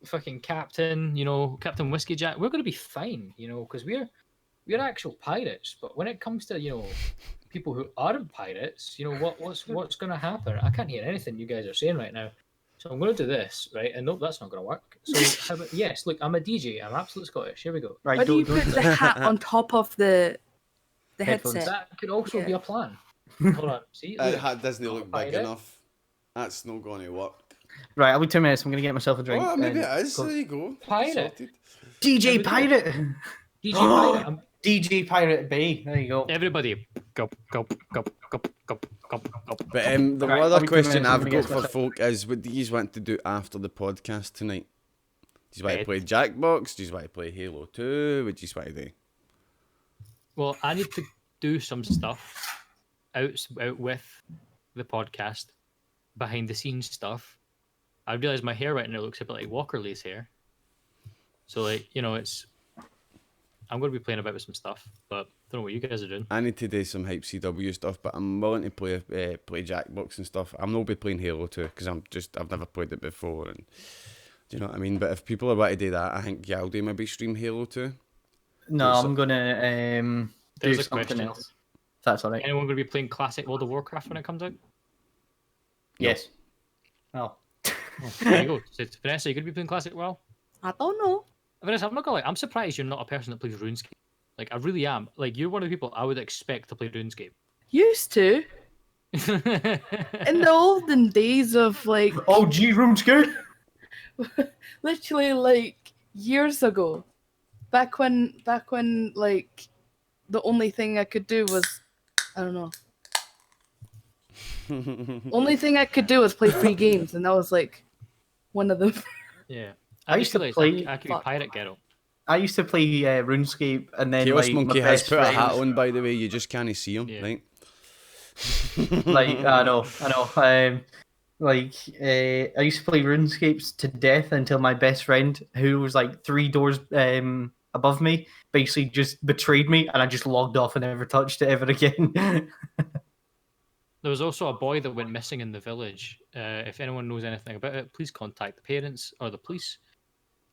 [SPEAKER 1] fucking Captain, you know, Captain Whiskey Jack. We're gonna be fine, you know, because we're actual pirates. But when it comes to, you know, people who aren't pirates, you know, what's gonna happen? I can't hear anything you guys are saying right now. So I'm gonna do this, right? And nope, that's not gonna work. So how about, yes, look, I'm a DJ. I'm absolute Scottish. Here we go.
[SPEAKER 4] Right,
[SPEAKER 2] Why do you
[SPEAKER 4] don't
[SPEAKER 2] put the hat on top of the
[SPEAKER 4] Headphones.
[SPEAKER 2] headset?
[SPEAKER 1] That could also be
[SPEAKER 2] Yeah.
[SPEAKER 1] a plan. Hold on. See, look,
[SPEAKER 3] It doesn't look big
[SPEAKER 1] pirate.
[SPEAKER 3] enough. That's not going to work.
[SPEAKER 4] Right, I'll be 2 minutes. I'm gonna get myself a drink.
[SPEAKER 3] Oh, maybe
[SPEAKER 4] and
[SPEAKER 3] it is.
[SPEAKER 4] go.
[SPEAKER 3] There you go.
[SPEAKER 1] Pirate.
[SPEAKER 3] Sorted.
[SPEAKER 4] DJ
[SPEAKER 1] There we go.
[SPEAKER 4] Pirate.
[SPEAKER 1] DJ Pirate. I'm
[SPEAKER 4] DJ Pirate B. There you go.
[SPEAKER 1] Everybody, go.
[SPEAKER 3] But the
[SPEAKER 4] Right,
[SPEAKER 3] other
[SPEAKER 4] I'll be 2
[SPEAKER 3] question
[SPEAKER 4] minutes, I'm
[SPEAKER 3] I've
[SPEAKER 4] gonna
[SPEAKER 3] got
[SPEAKER 4] get
[SPEAKER 3] for
[SPEAKER 4] myself-
[SPEAKER 3] folk is, what do you want to do after the podcast tonight? Do you want to
[SPEAKER 1] Bed.
[SPEAKER 3] play Jackbox? Do you want to play Halo 2? What do you want to do?
[SPEAKER 1] Well, I need to do some stuff out with the podcast, behind the scenes stuff. I realize my hair right now looks a bit like Walkerley's hair. So, like, you know, I'm going to be playing about with some stuff, but I don't know what you guys are doing.
[SPEAKER 3] I need to do some hype CW stuff, but I'm willing to play Jackbox and stuff. I'm not be playing Halo 2 because I've never played it before, and do you know what I mean? But if people are about to do that, I think Yaldi maybe stream Halo 2.
[SPEAKER 4] No,
[SPEAKER 3] What's
[SPEAKER 4] I'm gonna do
[SPEAKER 1] There's a
[SPEAKER 4] something
[SPEAKER 1] question.
[SPEAKER 4] else. If that's all right.
[SPEAKER 1] Anyone going to be playing Classic World of Warcraft when it comes out?
[SPEAKER 4] Yes. Oh.
[SPEAKER 1] There you go. So, Vanessa, you going to be playing Classic WoW?
[SPEAKER 2] I don't know.
[SPEAKER 1] Vanessa, I'm not gonna lie. I'm surprised you're not a person that plays RuneScape. Like, I really am. Like, you're one of the people I would expect to play RuneScape.
[SPEAKER 2] Used to in the olden days of like
[SPEAKER 4] Oh, G Room's good.
[SPEAKER 2] literally like years ago, back when like the only thing I could do was, I don't know. Only thing I could do was play free games, and that was like one of them.
[SPEAKER 1] Yeah.
[SPEAKER 4] I used to
[SPEAKER 1] realised
[SPEAKER 4] play-
[SPEAKER 1] I could be Pirate Ghetto.
[SPEAKER 4] I used to play RuneScape, and then
[SPEAKER 3] Chaos
[SPEAKER 4] like, my
[SPEAKER 3] Monkey has
[SPEAKER 4] best
[SPEAKER 3] put a hat
[SPEAKER 4] friends-
[SPEAKER 3] on, by the way. You just can't see him,
[SPEAKER 1] Yeah.
[SPEAKER 3] right?
[SPEAKER 4] Like I know. Like, I used to play RuneScapes to death until my best friend, who was like 3 doors above me, basically just betrayed me, and I just logged off and never touched it ever again.
[SPEAKER 1] There was also a boy that went missing in the village. If anyone knows anything about it, please contact the parents or the police.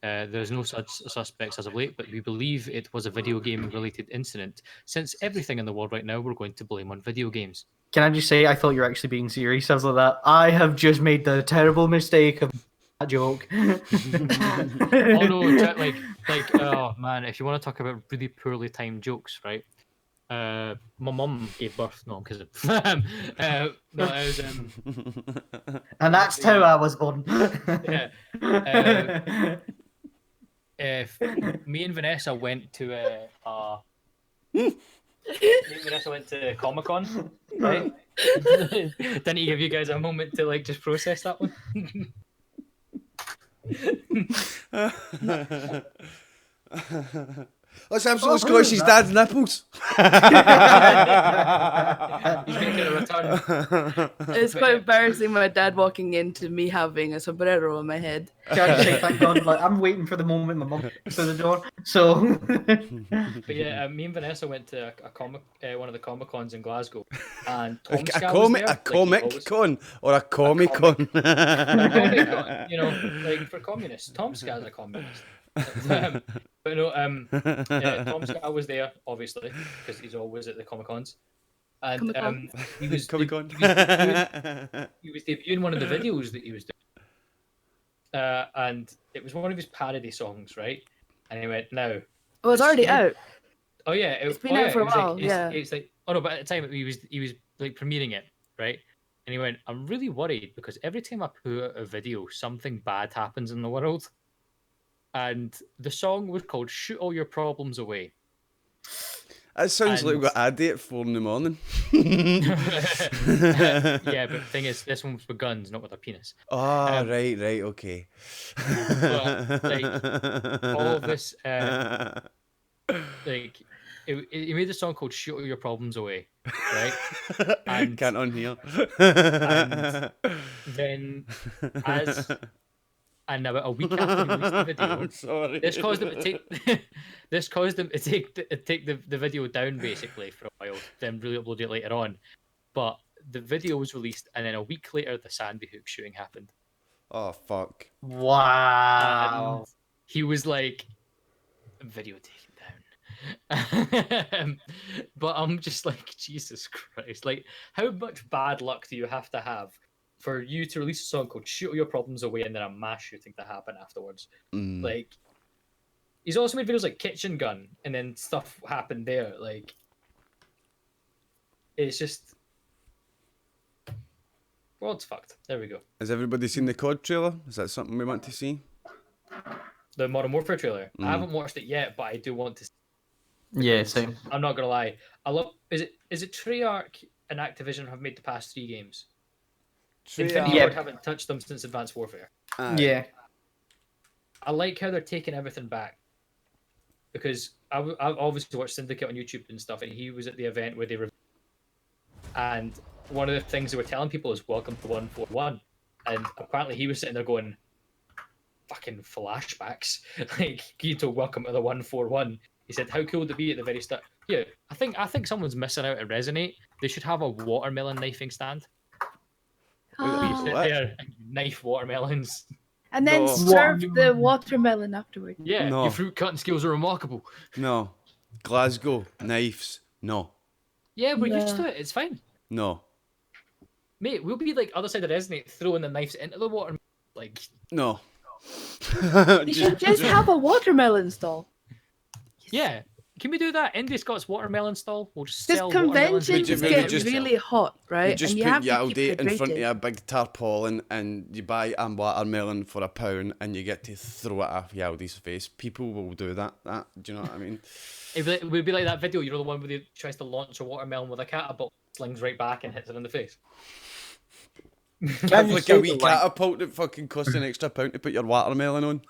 [SPEAKER 1] There's no such suspects as of late, but we believe it was a video game related incident. Since everything in the world right now, we're going to blame on video games.
[SPEAKER 4] Can I just say, I thought you were actually being serious. I was like that. I have just made the terrible mistake of that joke.
[SPEAKER 1] Oh no, like, oh man, if you want to talk about really poorly timed jokes, right? My mum gave birth. No, because no, it was
[SPEAKER 4] and that's how I was born.
[SPEAKER 1] yeah. If me and Vanessa went to Comic-Con, right? Didn't he give you guys a moment to like just process that one?
[SPEAKER 3] Let's absolutely squish his dad's nipples.
[SPEAKER 1] He's making a return.
[SPEAKER 2] It's quite embarrassing my dad walking into me having a sombrero on my head.
[SPEAKER 4] Can I say, thank God, like, I'm waiting for the moment my mum comes to the door. So,
[SPEAKER 1] but yeah, me and Vanessa went to one of the Comic Cons in Glasgow, and Tom
[SPEAKER 3] A
[SPEAKER 1] Scots was there,
[SPEAKER 3] comic con or a comic con.
[SPEAKER 1] You know, like for communists. Tom Scots is a communist. But no, Tom Scott was there, obviously, because he's always at the Comic Cons. And he was
[SPEAKER 3] Comic-Con.
[SPEAKER 1] he was debuting one of the videos that he was doing. And it was one of his parody songs, right? And he went, "Now."
[SPEAKER 2] Oh, it's already out.
[SPEAKER 1] Oh yeah,
[SPEAKER 2] it's been out for a while.
[SPEAKER 1] Like, it's like, oh no, but at the time he was like premiering it, right? And he went, "I'm really worried because every time I put out a video, something bad happens in the world." And the song was called "Shoot All Your Problems Away."
[SPEAKER 3] That sounds like what I do at 4 in the morning.
[SPEAKER 1] Yeah, but the thing is, this one was with guns, not with a penis.
[SPEAKER 3] Oh, right, okay.
[SPEAKER 1] But, like, all of this, like, he made a song called "Shoot All Your Problems Away," right? And
[SPEAKER 3] can't unhear.
[SPEAKER 1] And then, and about a week after he released the video,
[SPEAKER 3] I'm sorry.
[SPEAKER 1] this caused him to take the video down basically for a while, then really upload it later on. But the video was released, and then a week later, the Sandy Hook shooting happened.
[SPEAKER 3] Oh fuck!
[SPEAKER 4] wow.
[SPEAKER 1] And he was like, "Video taken down." But I'm just like, Jesus Christ! Like, how much bad luck do you have to have for you to release a song called "Shoot All Your Problems Away" and then a mass shooting to happen afterwards? Like, he's also made videos like Kitchen Gun, and then stuff happened there. Like, it's just, world's fucked. There we go.
[SPEAKER 3] Has everybody seen the COD trailer? Is that something we want to see?
[SPEAKER 1] The Modern Warfare trailer. I haven't watched it yet, but I do want to see.
[SPEAKER 4] Yeah, same.
[SPEAKER 1] I'm not gonna lie. I love. Is it Treyarch and Activision have made the past 3 games? Infinity Ward haven't touched them since Advanced Warfare.
[SPEAKER 4] Yeah.
[SPEAKER 1] I like how they're taking everything back, because I've obviously watched Syndicate on YouTube and stuff, and he was at the event where they and one of the things they were telling people is "Welcome to 141," and apparently he was sitting there going, "Fucking flashbacks!" Like, you to "Welcome to the 141." He said, "How cool would it be at the very start?" Yeah, I think someone's missing out at Resonate. They should have a watermelon knifing stand. You sit there and knife watermelons.
[SPEAKER 2] And then serve the watermelon afterward.
[SPEAKER 1] Yeah, your fruit cutting skills are remarkable.
[SPEAKER 3] No. Glasgow, knives, no.
[SPEAKER 1] Yeah, we're used to it. It's fine.
[SPEAKER 3] No.
[SPEAKER 1] Mate, we'll be like other side of Resonate, throwing the knives into the water. Like,
[SPEAKER 3] No.
[SPEAKER 2] You should just have a watermelon stall.
[SPEAKER 1] yeah. Can we do that? IndiScots watermelon stall. We'll just
[SPEAKER 2] This
[SPEAKER 1] sell
[SPEAKER 2] convention
[SPEAKER 1] watermelons.
[SPEAKER 2] just get really hot, right?
[SPEAKER 3] You just
[SPEAKER 2] and you
[SPEAKER 3] put
[SPEAKER 2] have to
[SPEAKER 3] Yaldi
[SPEAKER 2] keep
[SPEAKER 3] in front of
[SPEAKER 2] hydrated.
[SPEAKER 3] a big tarpaulin and you buy a watermelon for £1 and you get to throw it off Yaldi's face. People will do that. Do you know what I mean?
[SPEAKER 1] It would be like that video, you know, the one where he tries to launch a watermelon with a catapult, slings right back and hits it in the face.
[SPEAKER 3] Have like a wee catapult that fucking costs an extra £1 to put your watermelon on.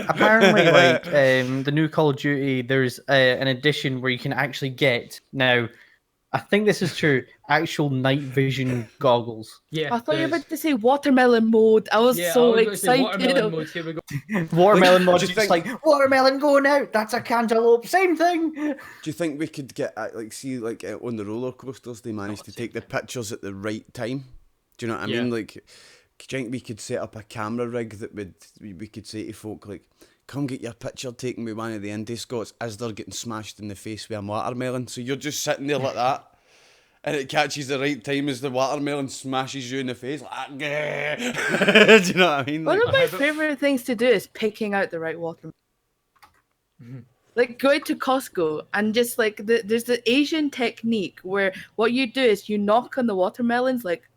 [SPEAKER 4] Apparently, like the new Call of Duty, there's an edition where you can actually get now. I think this is true. Actual night vision goggles.
[SPEAKER 1] Yeah.
[SPEAKER 2] I thought you were
[SPEAKER 1] there's-
[SPEAKER 2] about to say watermelon mode. I was
[SPEAKER 1] Yeah,
[SPEAKER 2] so
[SPEAKER 1] I was gonna say
[SPEAKER 2] excited.
[SPEAKER 1] watermelon mode. Here we go.
[SPEAKER 4] Watermelon
[SPEAKER 3] Like,
[SPEAKER 4] mod
[SPEAKER 3] do you
[SPEAKER 4] is just
[SPEAKER 3] think-
[SPEAKER 4] like watermelon going out. That's a cantaloupe. Same thing.
[SPEAKER 3] Do you think we could get on the roller coasters they managed to take the pictures at the right time? Do you know what I mean? Like, do you think we could set up a camera rig that we could say to folk like, come get your picture taken with one of the IndiScots as they're getting smashed in the face with a watermelon. So you're just sitting there like that, and it catches the right time as the watermelon smashes you in the face. Like, do you know what I mean?
[SPEAKER 2] One
[SPEAKER 3] Like,
[SPEAKER 2] of my favorite things to do is picking out the right watermelon. Like going to Costco and just like there's the Asian technique where what you do is you knock on the watermelons like,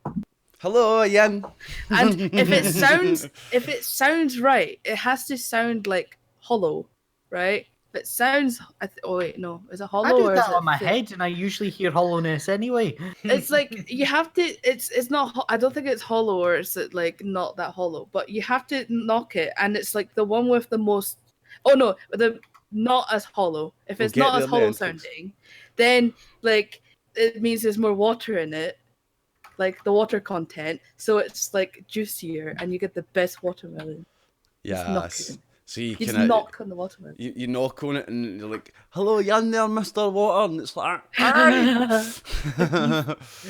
[SPEAKER 3] hello, Ian.
[SPEAKER 2] and if it sounds right, it has to sound like hollow, right? If it sounds, oh wait, no, is it hollow?
[SPEAKER 4] I do
[SPEAKER 2] or is
[SPEAKER 4] that
[SPEAKER 2] it
[SPEAKER 4] on my
[SPEAKER 2] thick?
[SPEAKER 4] head, and I usually hear hollowness anyway.
[SPEAKER 2] It's like you have to. It's not. I don't think it's hollow, or it's like not that hollow. But you have to knock it, and it's like the one with the most. Oh no, the not as hollow. If it's
[SPEAKER 3] We'll get
[SPEAKER 2] not as
[SPEAKER 3] there
[SPEAKER 2] hollow
[SPEAKER 3] then, folks.
[SPEAKER 2] sounding, then like it means there's more water in it, like the water content. So it's like juicier, and you get the best watermelon. Just knock
[SPEAKER 3] Yes.
[SPEAKER 2] it.
[SPEAKER 3] So you
[SPEAKER 2] You just
[SPEAKER 3] can
[SPEAKER 2] knock on the watermelon.
[SPEAKER 3] you knock on it and you're like, hello, Ian there, Mr. Water, and it's like,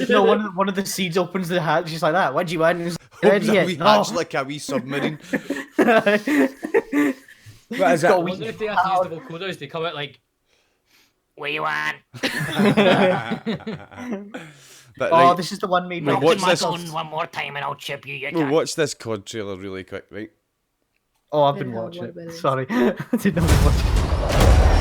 [SPEAKER 4] No, one of the seeds opens the hatch just like that. What do you want? It's
[SPEAKER 3] opens
[SPEAKER 4] ready
[SPEAKER 3] a
[SPEAKER 4] yet?
[SPEAKER 3] wee
[SPEAKER 4] No.
[SPEAKER 3] hatch like a wee submarine. What is
[SPEAKER 4] Got a
[SPEAKER 3] that?
[SPEAKER 4] wee-
[SPEAKER 1] Wonder if they have to use the vocoders, they come out like, what you want?
[SPEAKER 3] But
[SPEAKER 4] Oh,
[SPEAKER 3] right,
[SPEAKER 4] this is the one made
[SPEAKER 3] We'll
[SPEAKER 4] by
[SPEAKER 3] watch
[SPEAKER 5] my
[SPEAKER 3] this.
[SPEAKER 5] gun one more time and I'll chip you. You
[SPEAKER 3] We'll
[SPEAKER 5] can't.
[SPEAKER 3] watch this COD trailer really quick, right?
[SPEAKER 4] Oh, I've been
[SPEAKER 2] Yeah,
[SPEAKER 4] watching
[SPEAKER 2] what
[SPEAKER 4] it.
[SPEAKER 2] about it?
[SPEAKER 4] Sorry. I didn't know what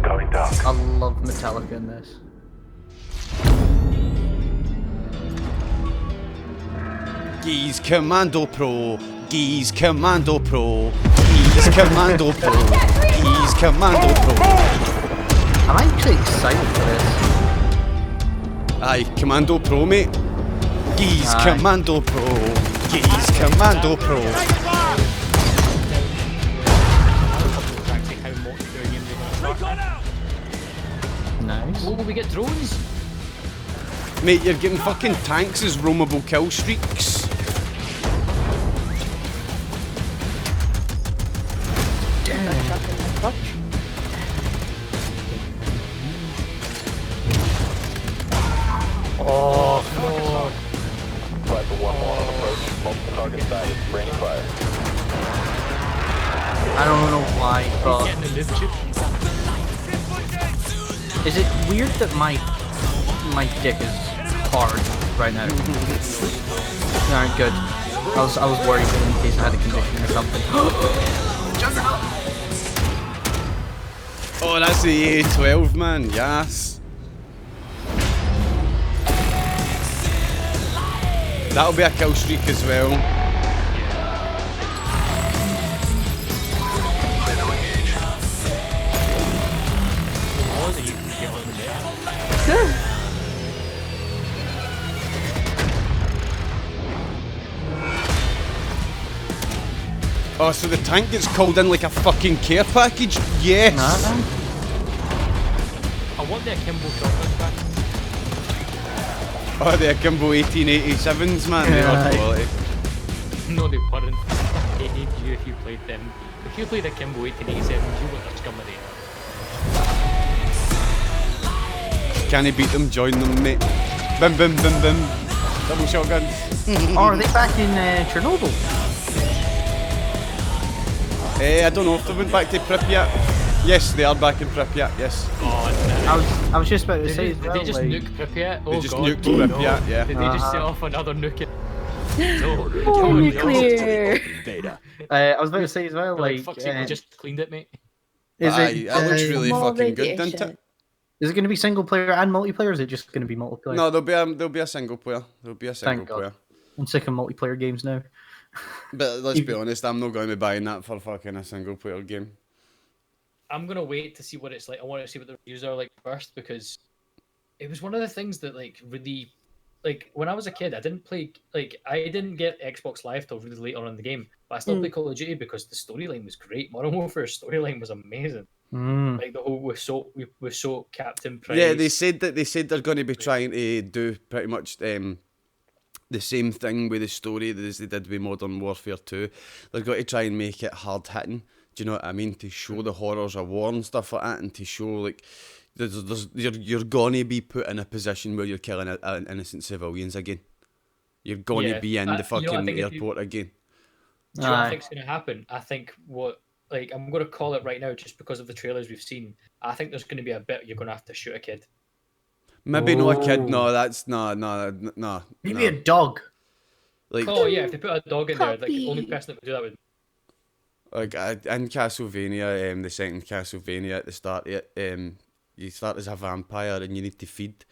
[SPEAKER 6] Going dark.
[SPEAKER 4] I love Metallica in this.
[SPEAKER 3] Geese Commando Pro, Geese Commando Pro, Geese Commando Pro, Geese Commando Pro.
[SPEAKER 4] I'm actually excited for this.
[SPEAKER 3] Aye, Commando Pro, mate. Geese
[SPEAKER 4] Aye.
[SPEAKER 3] Commando Pro, Geese Commando Pro.
[SPEAKER 1] Exactly how multiplayer games are going to start.
[SPEAKER 4] Nice.
[SPEAKER 1] Oh, we get drones?
[SPEAKER 3] Mate, you're getting fucking tanks as roamable kill streaks.
[SPEAKER 6] Rifle 1-1 on approach. Multiple target sighted. Raining fire.
[SPEAKER 4] I don't know why, but
[SPEAKER 1] Getting the noob tube.
[SPEAKER 4] is it weird that my dick is hard right now? Alright, good. I was worried in case I had a condition or something.
[SPEAKER 3] Oh, that's the A12, man. Yes. That'll be a kill streak as well.
[SPEAKER 1] Oh, that you can get on the net.
[SPEAKER 3] Oh, so the tank gets called in like a fucking care package? Yes!
[SPEAKER 1] I want the akimbo shotguns back.
[SPEAKER 3] Oh, the Akimbo 1887s, man. They are
[SPEAKER 4] Aye.
[SPEAKER 3] quality.
[SPEAKER 1] No, they weren't. They hated you if you played them. If you played Akimbo 1887s, you were the scum of the earth.
[SPEAKER 3] Can you beat them? Join them, mate. Bim, bim, bim, bim. Double shotguns.
[SPEAKER 4] Oh, are they back in Chernobyl?
[SPEAKER 3] I don't know if they went back to Pripyat. Yes, they are back in Pripyat, yes.
[SPEAKER 1] God,
[SPEAKER 4] I was just about to
[SPEAKER 1] did
[SPEAKER 4] say.
[SPEAKER 1] they,
[SPEAKER 4] as
[SPEAKER 1] did
[SPEAKER 4] well,
[SPEAKER 1] they just
[SPEAKER 4] like,
[SPEAKER 1] nuke Pripyat? Oh
[SPEAKER 3] They just
[SPEAKER 1] God,
[SPEAKER 3] nuked
[SPEAKER 1] oh,
[SPEAKER 3] Pripyat,
[SPEAKER 1] no.
[SPEAKER 3] yeah.
[SPEAKER 1] Did they just set off another nuke? No,
[SPEAKER 2] Oh,
[SPEAKER 1] no,
[SPEAKER 2] nuclear.
[SPEAKER 4] I was about to say as well,
[SPEAKER 1] Like,
[SPEAKER 4] like,
[SPEAKER 1] fuck's sake, we just cleaned it, mate.
[SPEAKER 4] is
[SPEAKER 3] Aye,
[SPEAKER 4] it
[SPEAKER 3] that looks really
[SPEAKER 2] More
[SPEAKER 3] fucking good, doesn't
[SPEAKER 2] radiation.
[SPEAKER 3] it?
[SPEAKER 4] is it going to be single player and multiplayer, or is it just going to be multiplayer?
[SPEAKER 3] No, there'll be a single player. There'll be a single
[SPEAKER 4] Thank God.
[SPEAKER 3] player.
[SPEAKER 4] I'm sick of multiplayer games now.
[SPEAKER 3] But let's be honest, I'm not going to be buying that for fucking a single player game.
[SPEAKER 1] I'm gonna wait to see what it's like. I want to see what the reviews are like first, because it was one of the things that like really, like when I was a kid, I didn't get Xbox Live till really late on in the game, but I still played Call of Duty because the storyline was great. Modern Warfare's storyline was amazing. Like the whole with so Captain Price.
[SPEAKER 3] Yeah, they said they're going to be trying to do pretty much the same thing with the story as they did with Modern Warfare 2. They're going to try and make it hard hitting. Do you know what I mean? To show the horrors of war and stuff like that, and to show like you're gonna be put in a position where you're killing innocent civilians again. You're gonna be in the fucking airport again.
[SPEAKER 1] Do you know what I think's gonna happen? I think I'm gonna call it right now, just because of the trailers we've seen. I think there's gonna be a bit you're gonna have to shoot a kid.
[SPEAKER 3] Maybe not a kid. No, that's no.
[SPEAKER 4] Maybe a dog.
[SPEAKER 3] Like,
[SPEAKER 1] oh yeah, if they put a dog in there, like the only person that would do that would.
[SPEAKER 3] Like in Castlevania, the second Castlevania at the start, you start as a vampire and you need to feed,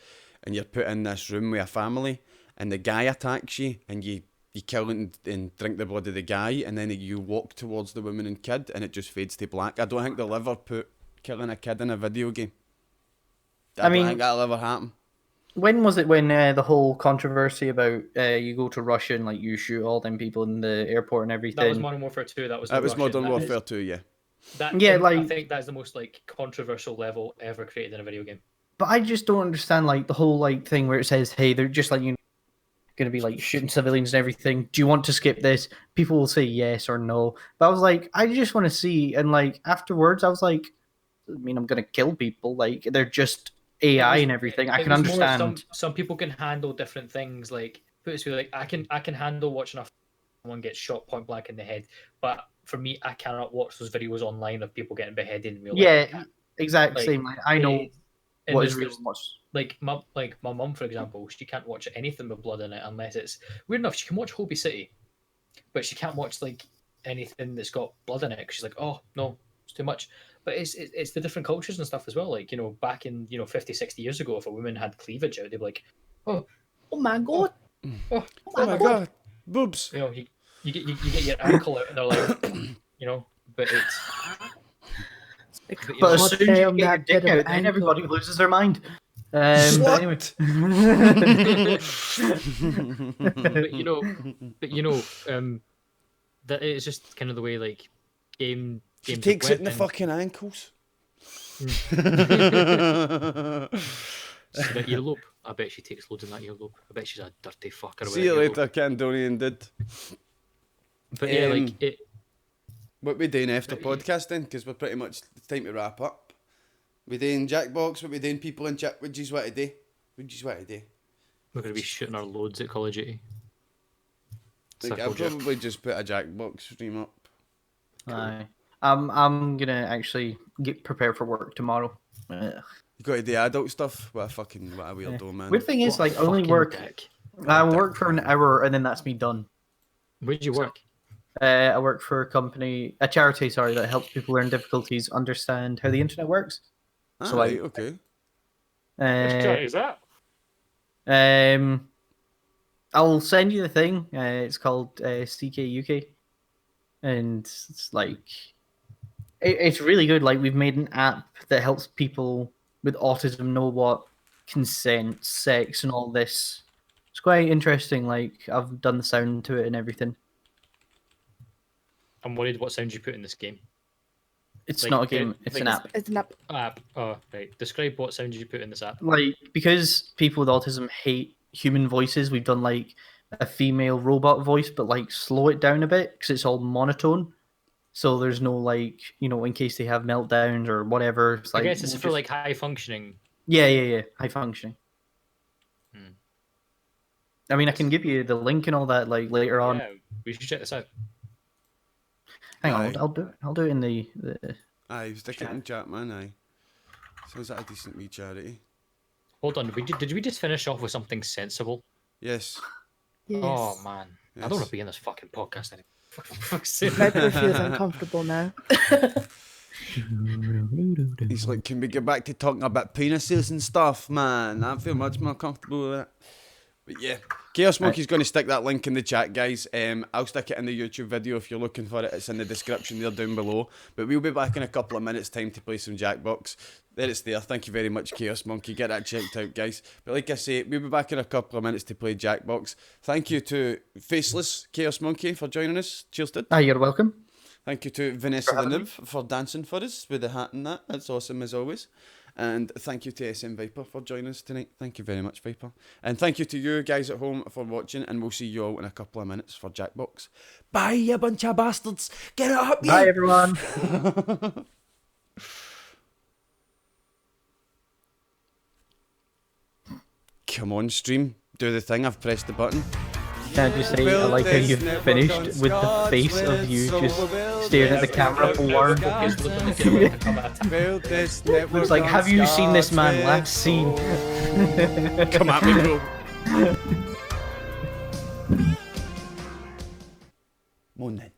[SPEAKER 3] and you're put in this room with a family, and the guy attacks you, and you kill and drink the blood of the guy, and then you walk towards the woman and kid, and it just fades to black. I don't think they'll ever put killing a kid in a video game. I don't think that'll ever happen.
[SPEAKER 4] When was it when the whole controversy about you go to Russia and like you shoot all them people in the airport and everything?
[SPEAKER 1] That was Modern Warfare 2. That was
[SPEAKER 3] Modern Warfare 2, yeah.
[SPEAKER 1] I think that's the most like controversial level ever created in a video game.
[SPEAKER 4] But I just don't understand like the whole like thing where it says, hey, they're just like going to be like shooting civilians and everything. Do you want to skip this? People will say yes or no. But I was like, I just want to see. And like afterwards, I was like, I mean, I'm going to kill people. Like they're just AI and everything. I can understand.
[SPEAKER 1] Some people can handle different things. Like put it this way, like I can handle watching someone get shot point blank in the head. But for me, I cannot watch those videos online of people getting beheaded in real life.
[SPEAKER 4] Yeah, exactly. Same. Like, I know what is real.
[SPEAKER 1] Like my mum, for example, she can't watch anything with blood in it unless it's weird enough. She can watch Hobie City, but she can't watch like anything that's got blood in it because she's like, oh no, it's too much. But it's the different cultures and stuff as well. Like, you know, back in 50, 60 years ago, if a woman had cleavage out, they'd be like, oh my god, oh my god,
[SPEAKER 3] boobs.
[SPEAKER 1] You know, you get your ankle out, and they're like, but it's.
[SPEAKER 4] But as soon as you get your dick out, then everybody loses their mind. But anyway.
[SPEAKER 1] That it's just kind of the way like games.
[SPEAKER 3] She takes it in the fucking ankles.
[SPEAKER 1] See that earlobe? I bet she takes loads in that earlobe. I bet she's a dirty fucker.
[SPEAKER 3] See you later, Candonian did.
[SPEAKER 1] But yeah, like it.
[SPEAKER 3] What we doing after podcasting? Because we're pretty much it's time to wrap up. We doing Jackbox? What we doing? People in chat? What do you want to do?
[SPEAKER 1] We're gonna be shooting our loads at Call of Duty.
[SPEAKER 3] Like, I'll probably just put a Jackbox stream up.
[SPEAKER 4] Cool. Aye. I'm gonna actually get prepared for work tomorrow. Ugh.
[SPEAKER 3] You got to do adult stuff? What a weirdo, man.
[SPEAKER 4] Weird thing is, like, I only work. I work for an hour and then that's me done.
[SPEAKER 1] Where'd you work?
[SPEAKER 4] I work for a charity, that helps people learn difficulties understand how the internet works.
[SPEAKER 3] Right, okay.
[SPEAKER 1] Which charity is that?
[SPEAKER 4] I'll send you the thing. It's called CK UK, and it's like it's really good. Like, we've made an app that helps people with autism know what consent, sex, and all this. It's quite interesting. Like, I've done the sound to it and everything.
[SPEAKER 1] I'm worried what sound you put in this game.
[SPEAKER 4] It's like, not a game, it's an app.
[SPEAKER 2] It's an app.
[SPEAKER 1] App. Oh, right. Describe what sound you put in this app.
[SPEAKER 4] Like, because people with autism hate human voices, we've done like a female robot voice, but like slow it down a bit because it's all monotone. So there's no like, in case they have meltdowns or whatever. It's like,
[SPEAKER 1] I guess it's for like high functioning.
[SPEAKER 4] Yeah. High functioning. I mean, I can give you the link and all that like later on.
[SPEAKER 1] Yeah, we should check this out.
[SPEAKER 4] Hang on, I'll do it in the
[SPEAKER 3] Aye, stick it in chat, man. Aye. Sounds like a decent wee charity.
[SPEAKER 1] Hold on, did we just finish off with something sensible?
[SPEAKER 3] Yes.
[SPEAKER 1] Oh man, yes. I don't want to be in this fucking podcast anymore.
[SPEAKER 2] Viper feels uncomfortable now.
[SPEAKER 3] He's like, can we get back to talking about penises and stuff, man? I feel much more comfortable with that. But yeah, Chaos Monkey's going to stick that link in the chat, guys. I'll stick it in the YouTube video if you're looking for it. It's in the description there down below. But we'll be back in a couple of minutes' time to play some Jackbox. There it's there. Thank you very much, Chaos Monkey. Get that checked out, guys. But like I say, we'll be back in a couple of minutes to play Jackbox. Thank you to Faceless Chaos Monkey for joining us. Cheers, dude.
[SPEAKER 4] You're welcome.
[SPEAKER 3] Thank you to VanessatheNoob for dancing for us with the hat and that. That's awesome as always. And thank you to SMviper for joining us tonight. Thank you very much, Viper. And thank you to you guys at home for watching. And we'll see you all in a couple of minutes for Jackbox. Bye, you bunch of bastards. Get it up,
[SPEAKER 4] Bye, everyone.
[SPEAKER 3] Come on, stream. Do the thing. I've pressed the button.
[SPEAKER 4] Can I just say, I like how you finished with the face of you just staring at the camera for Looks like, have you seen this man last seen?
[SPEAKER 3] Come at me, bro. Come on then.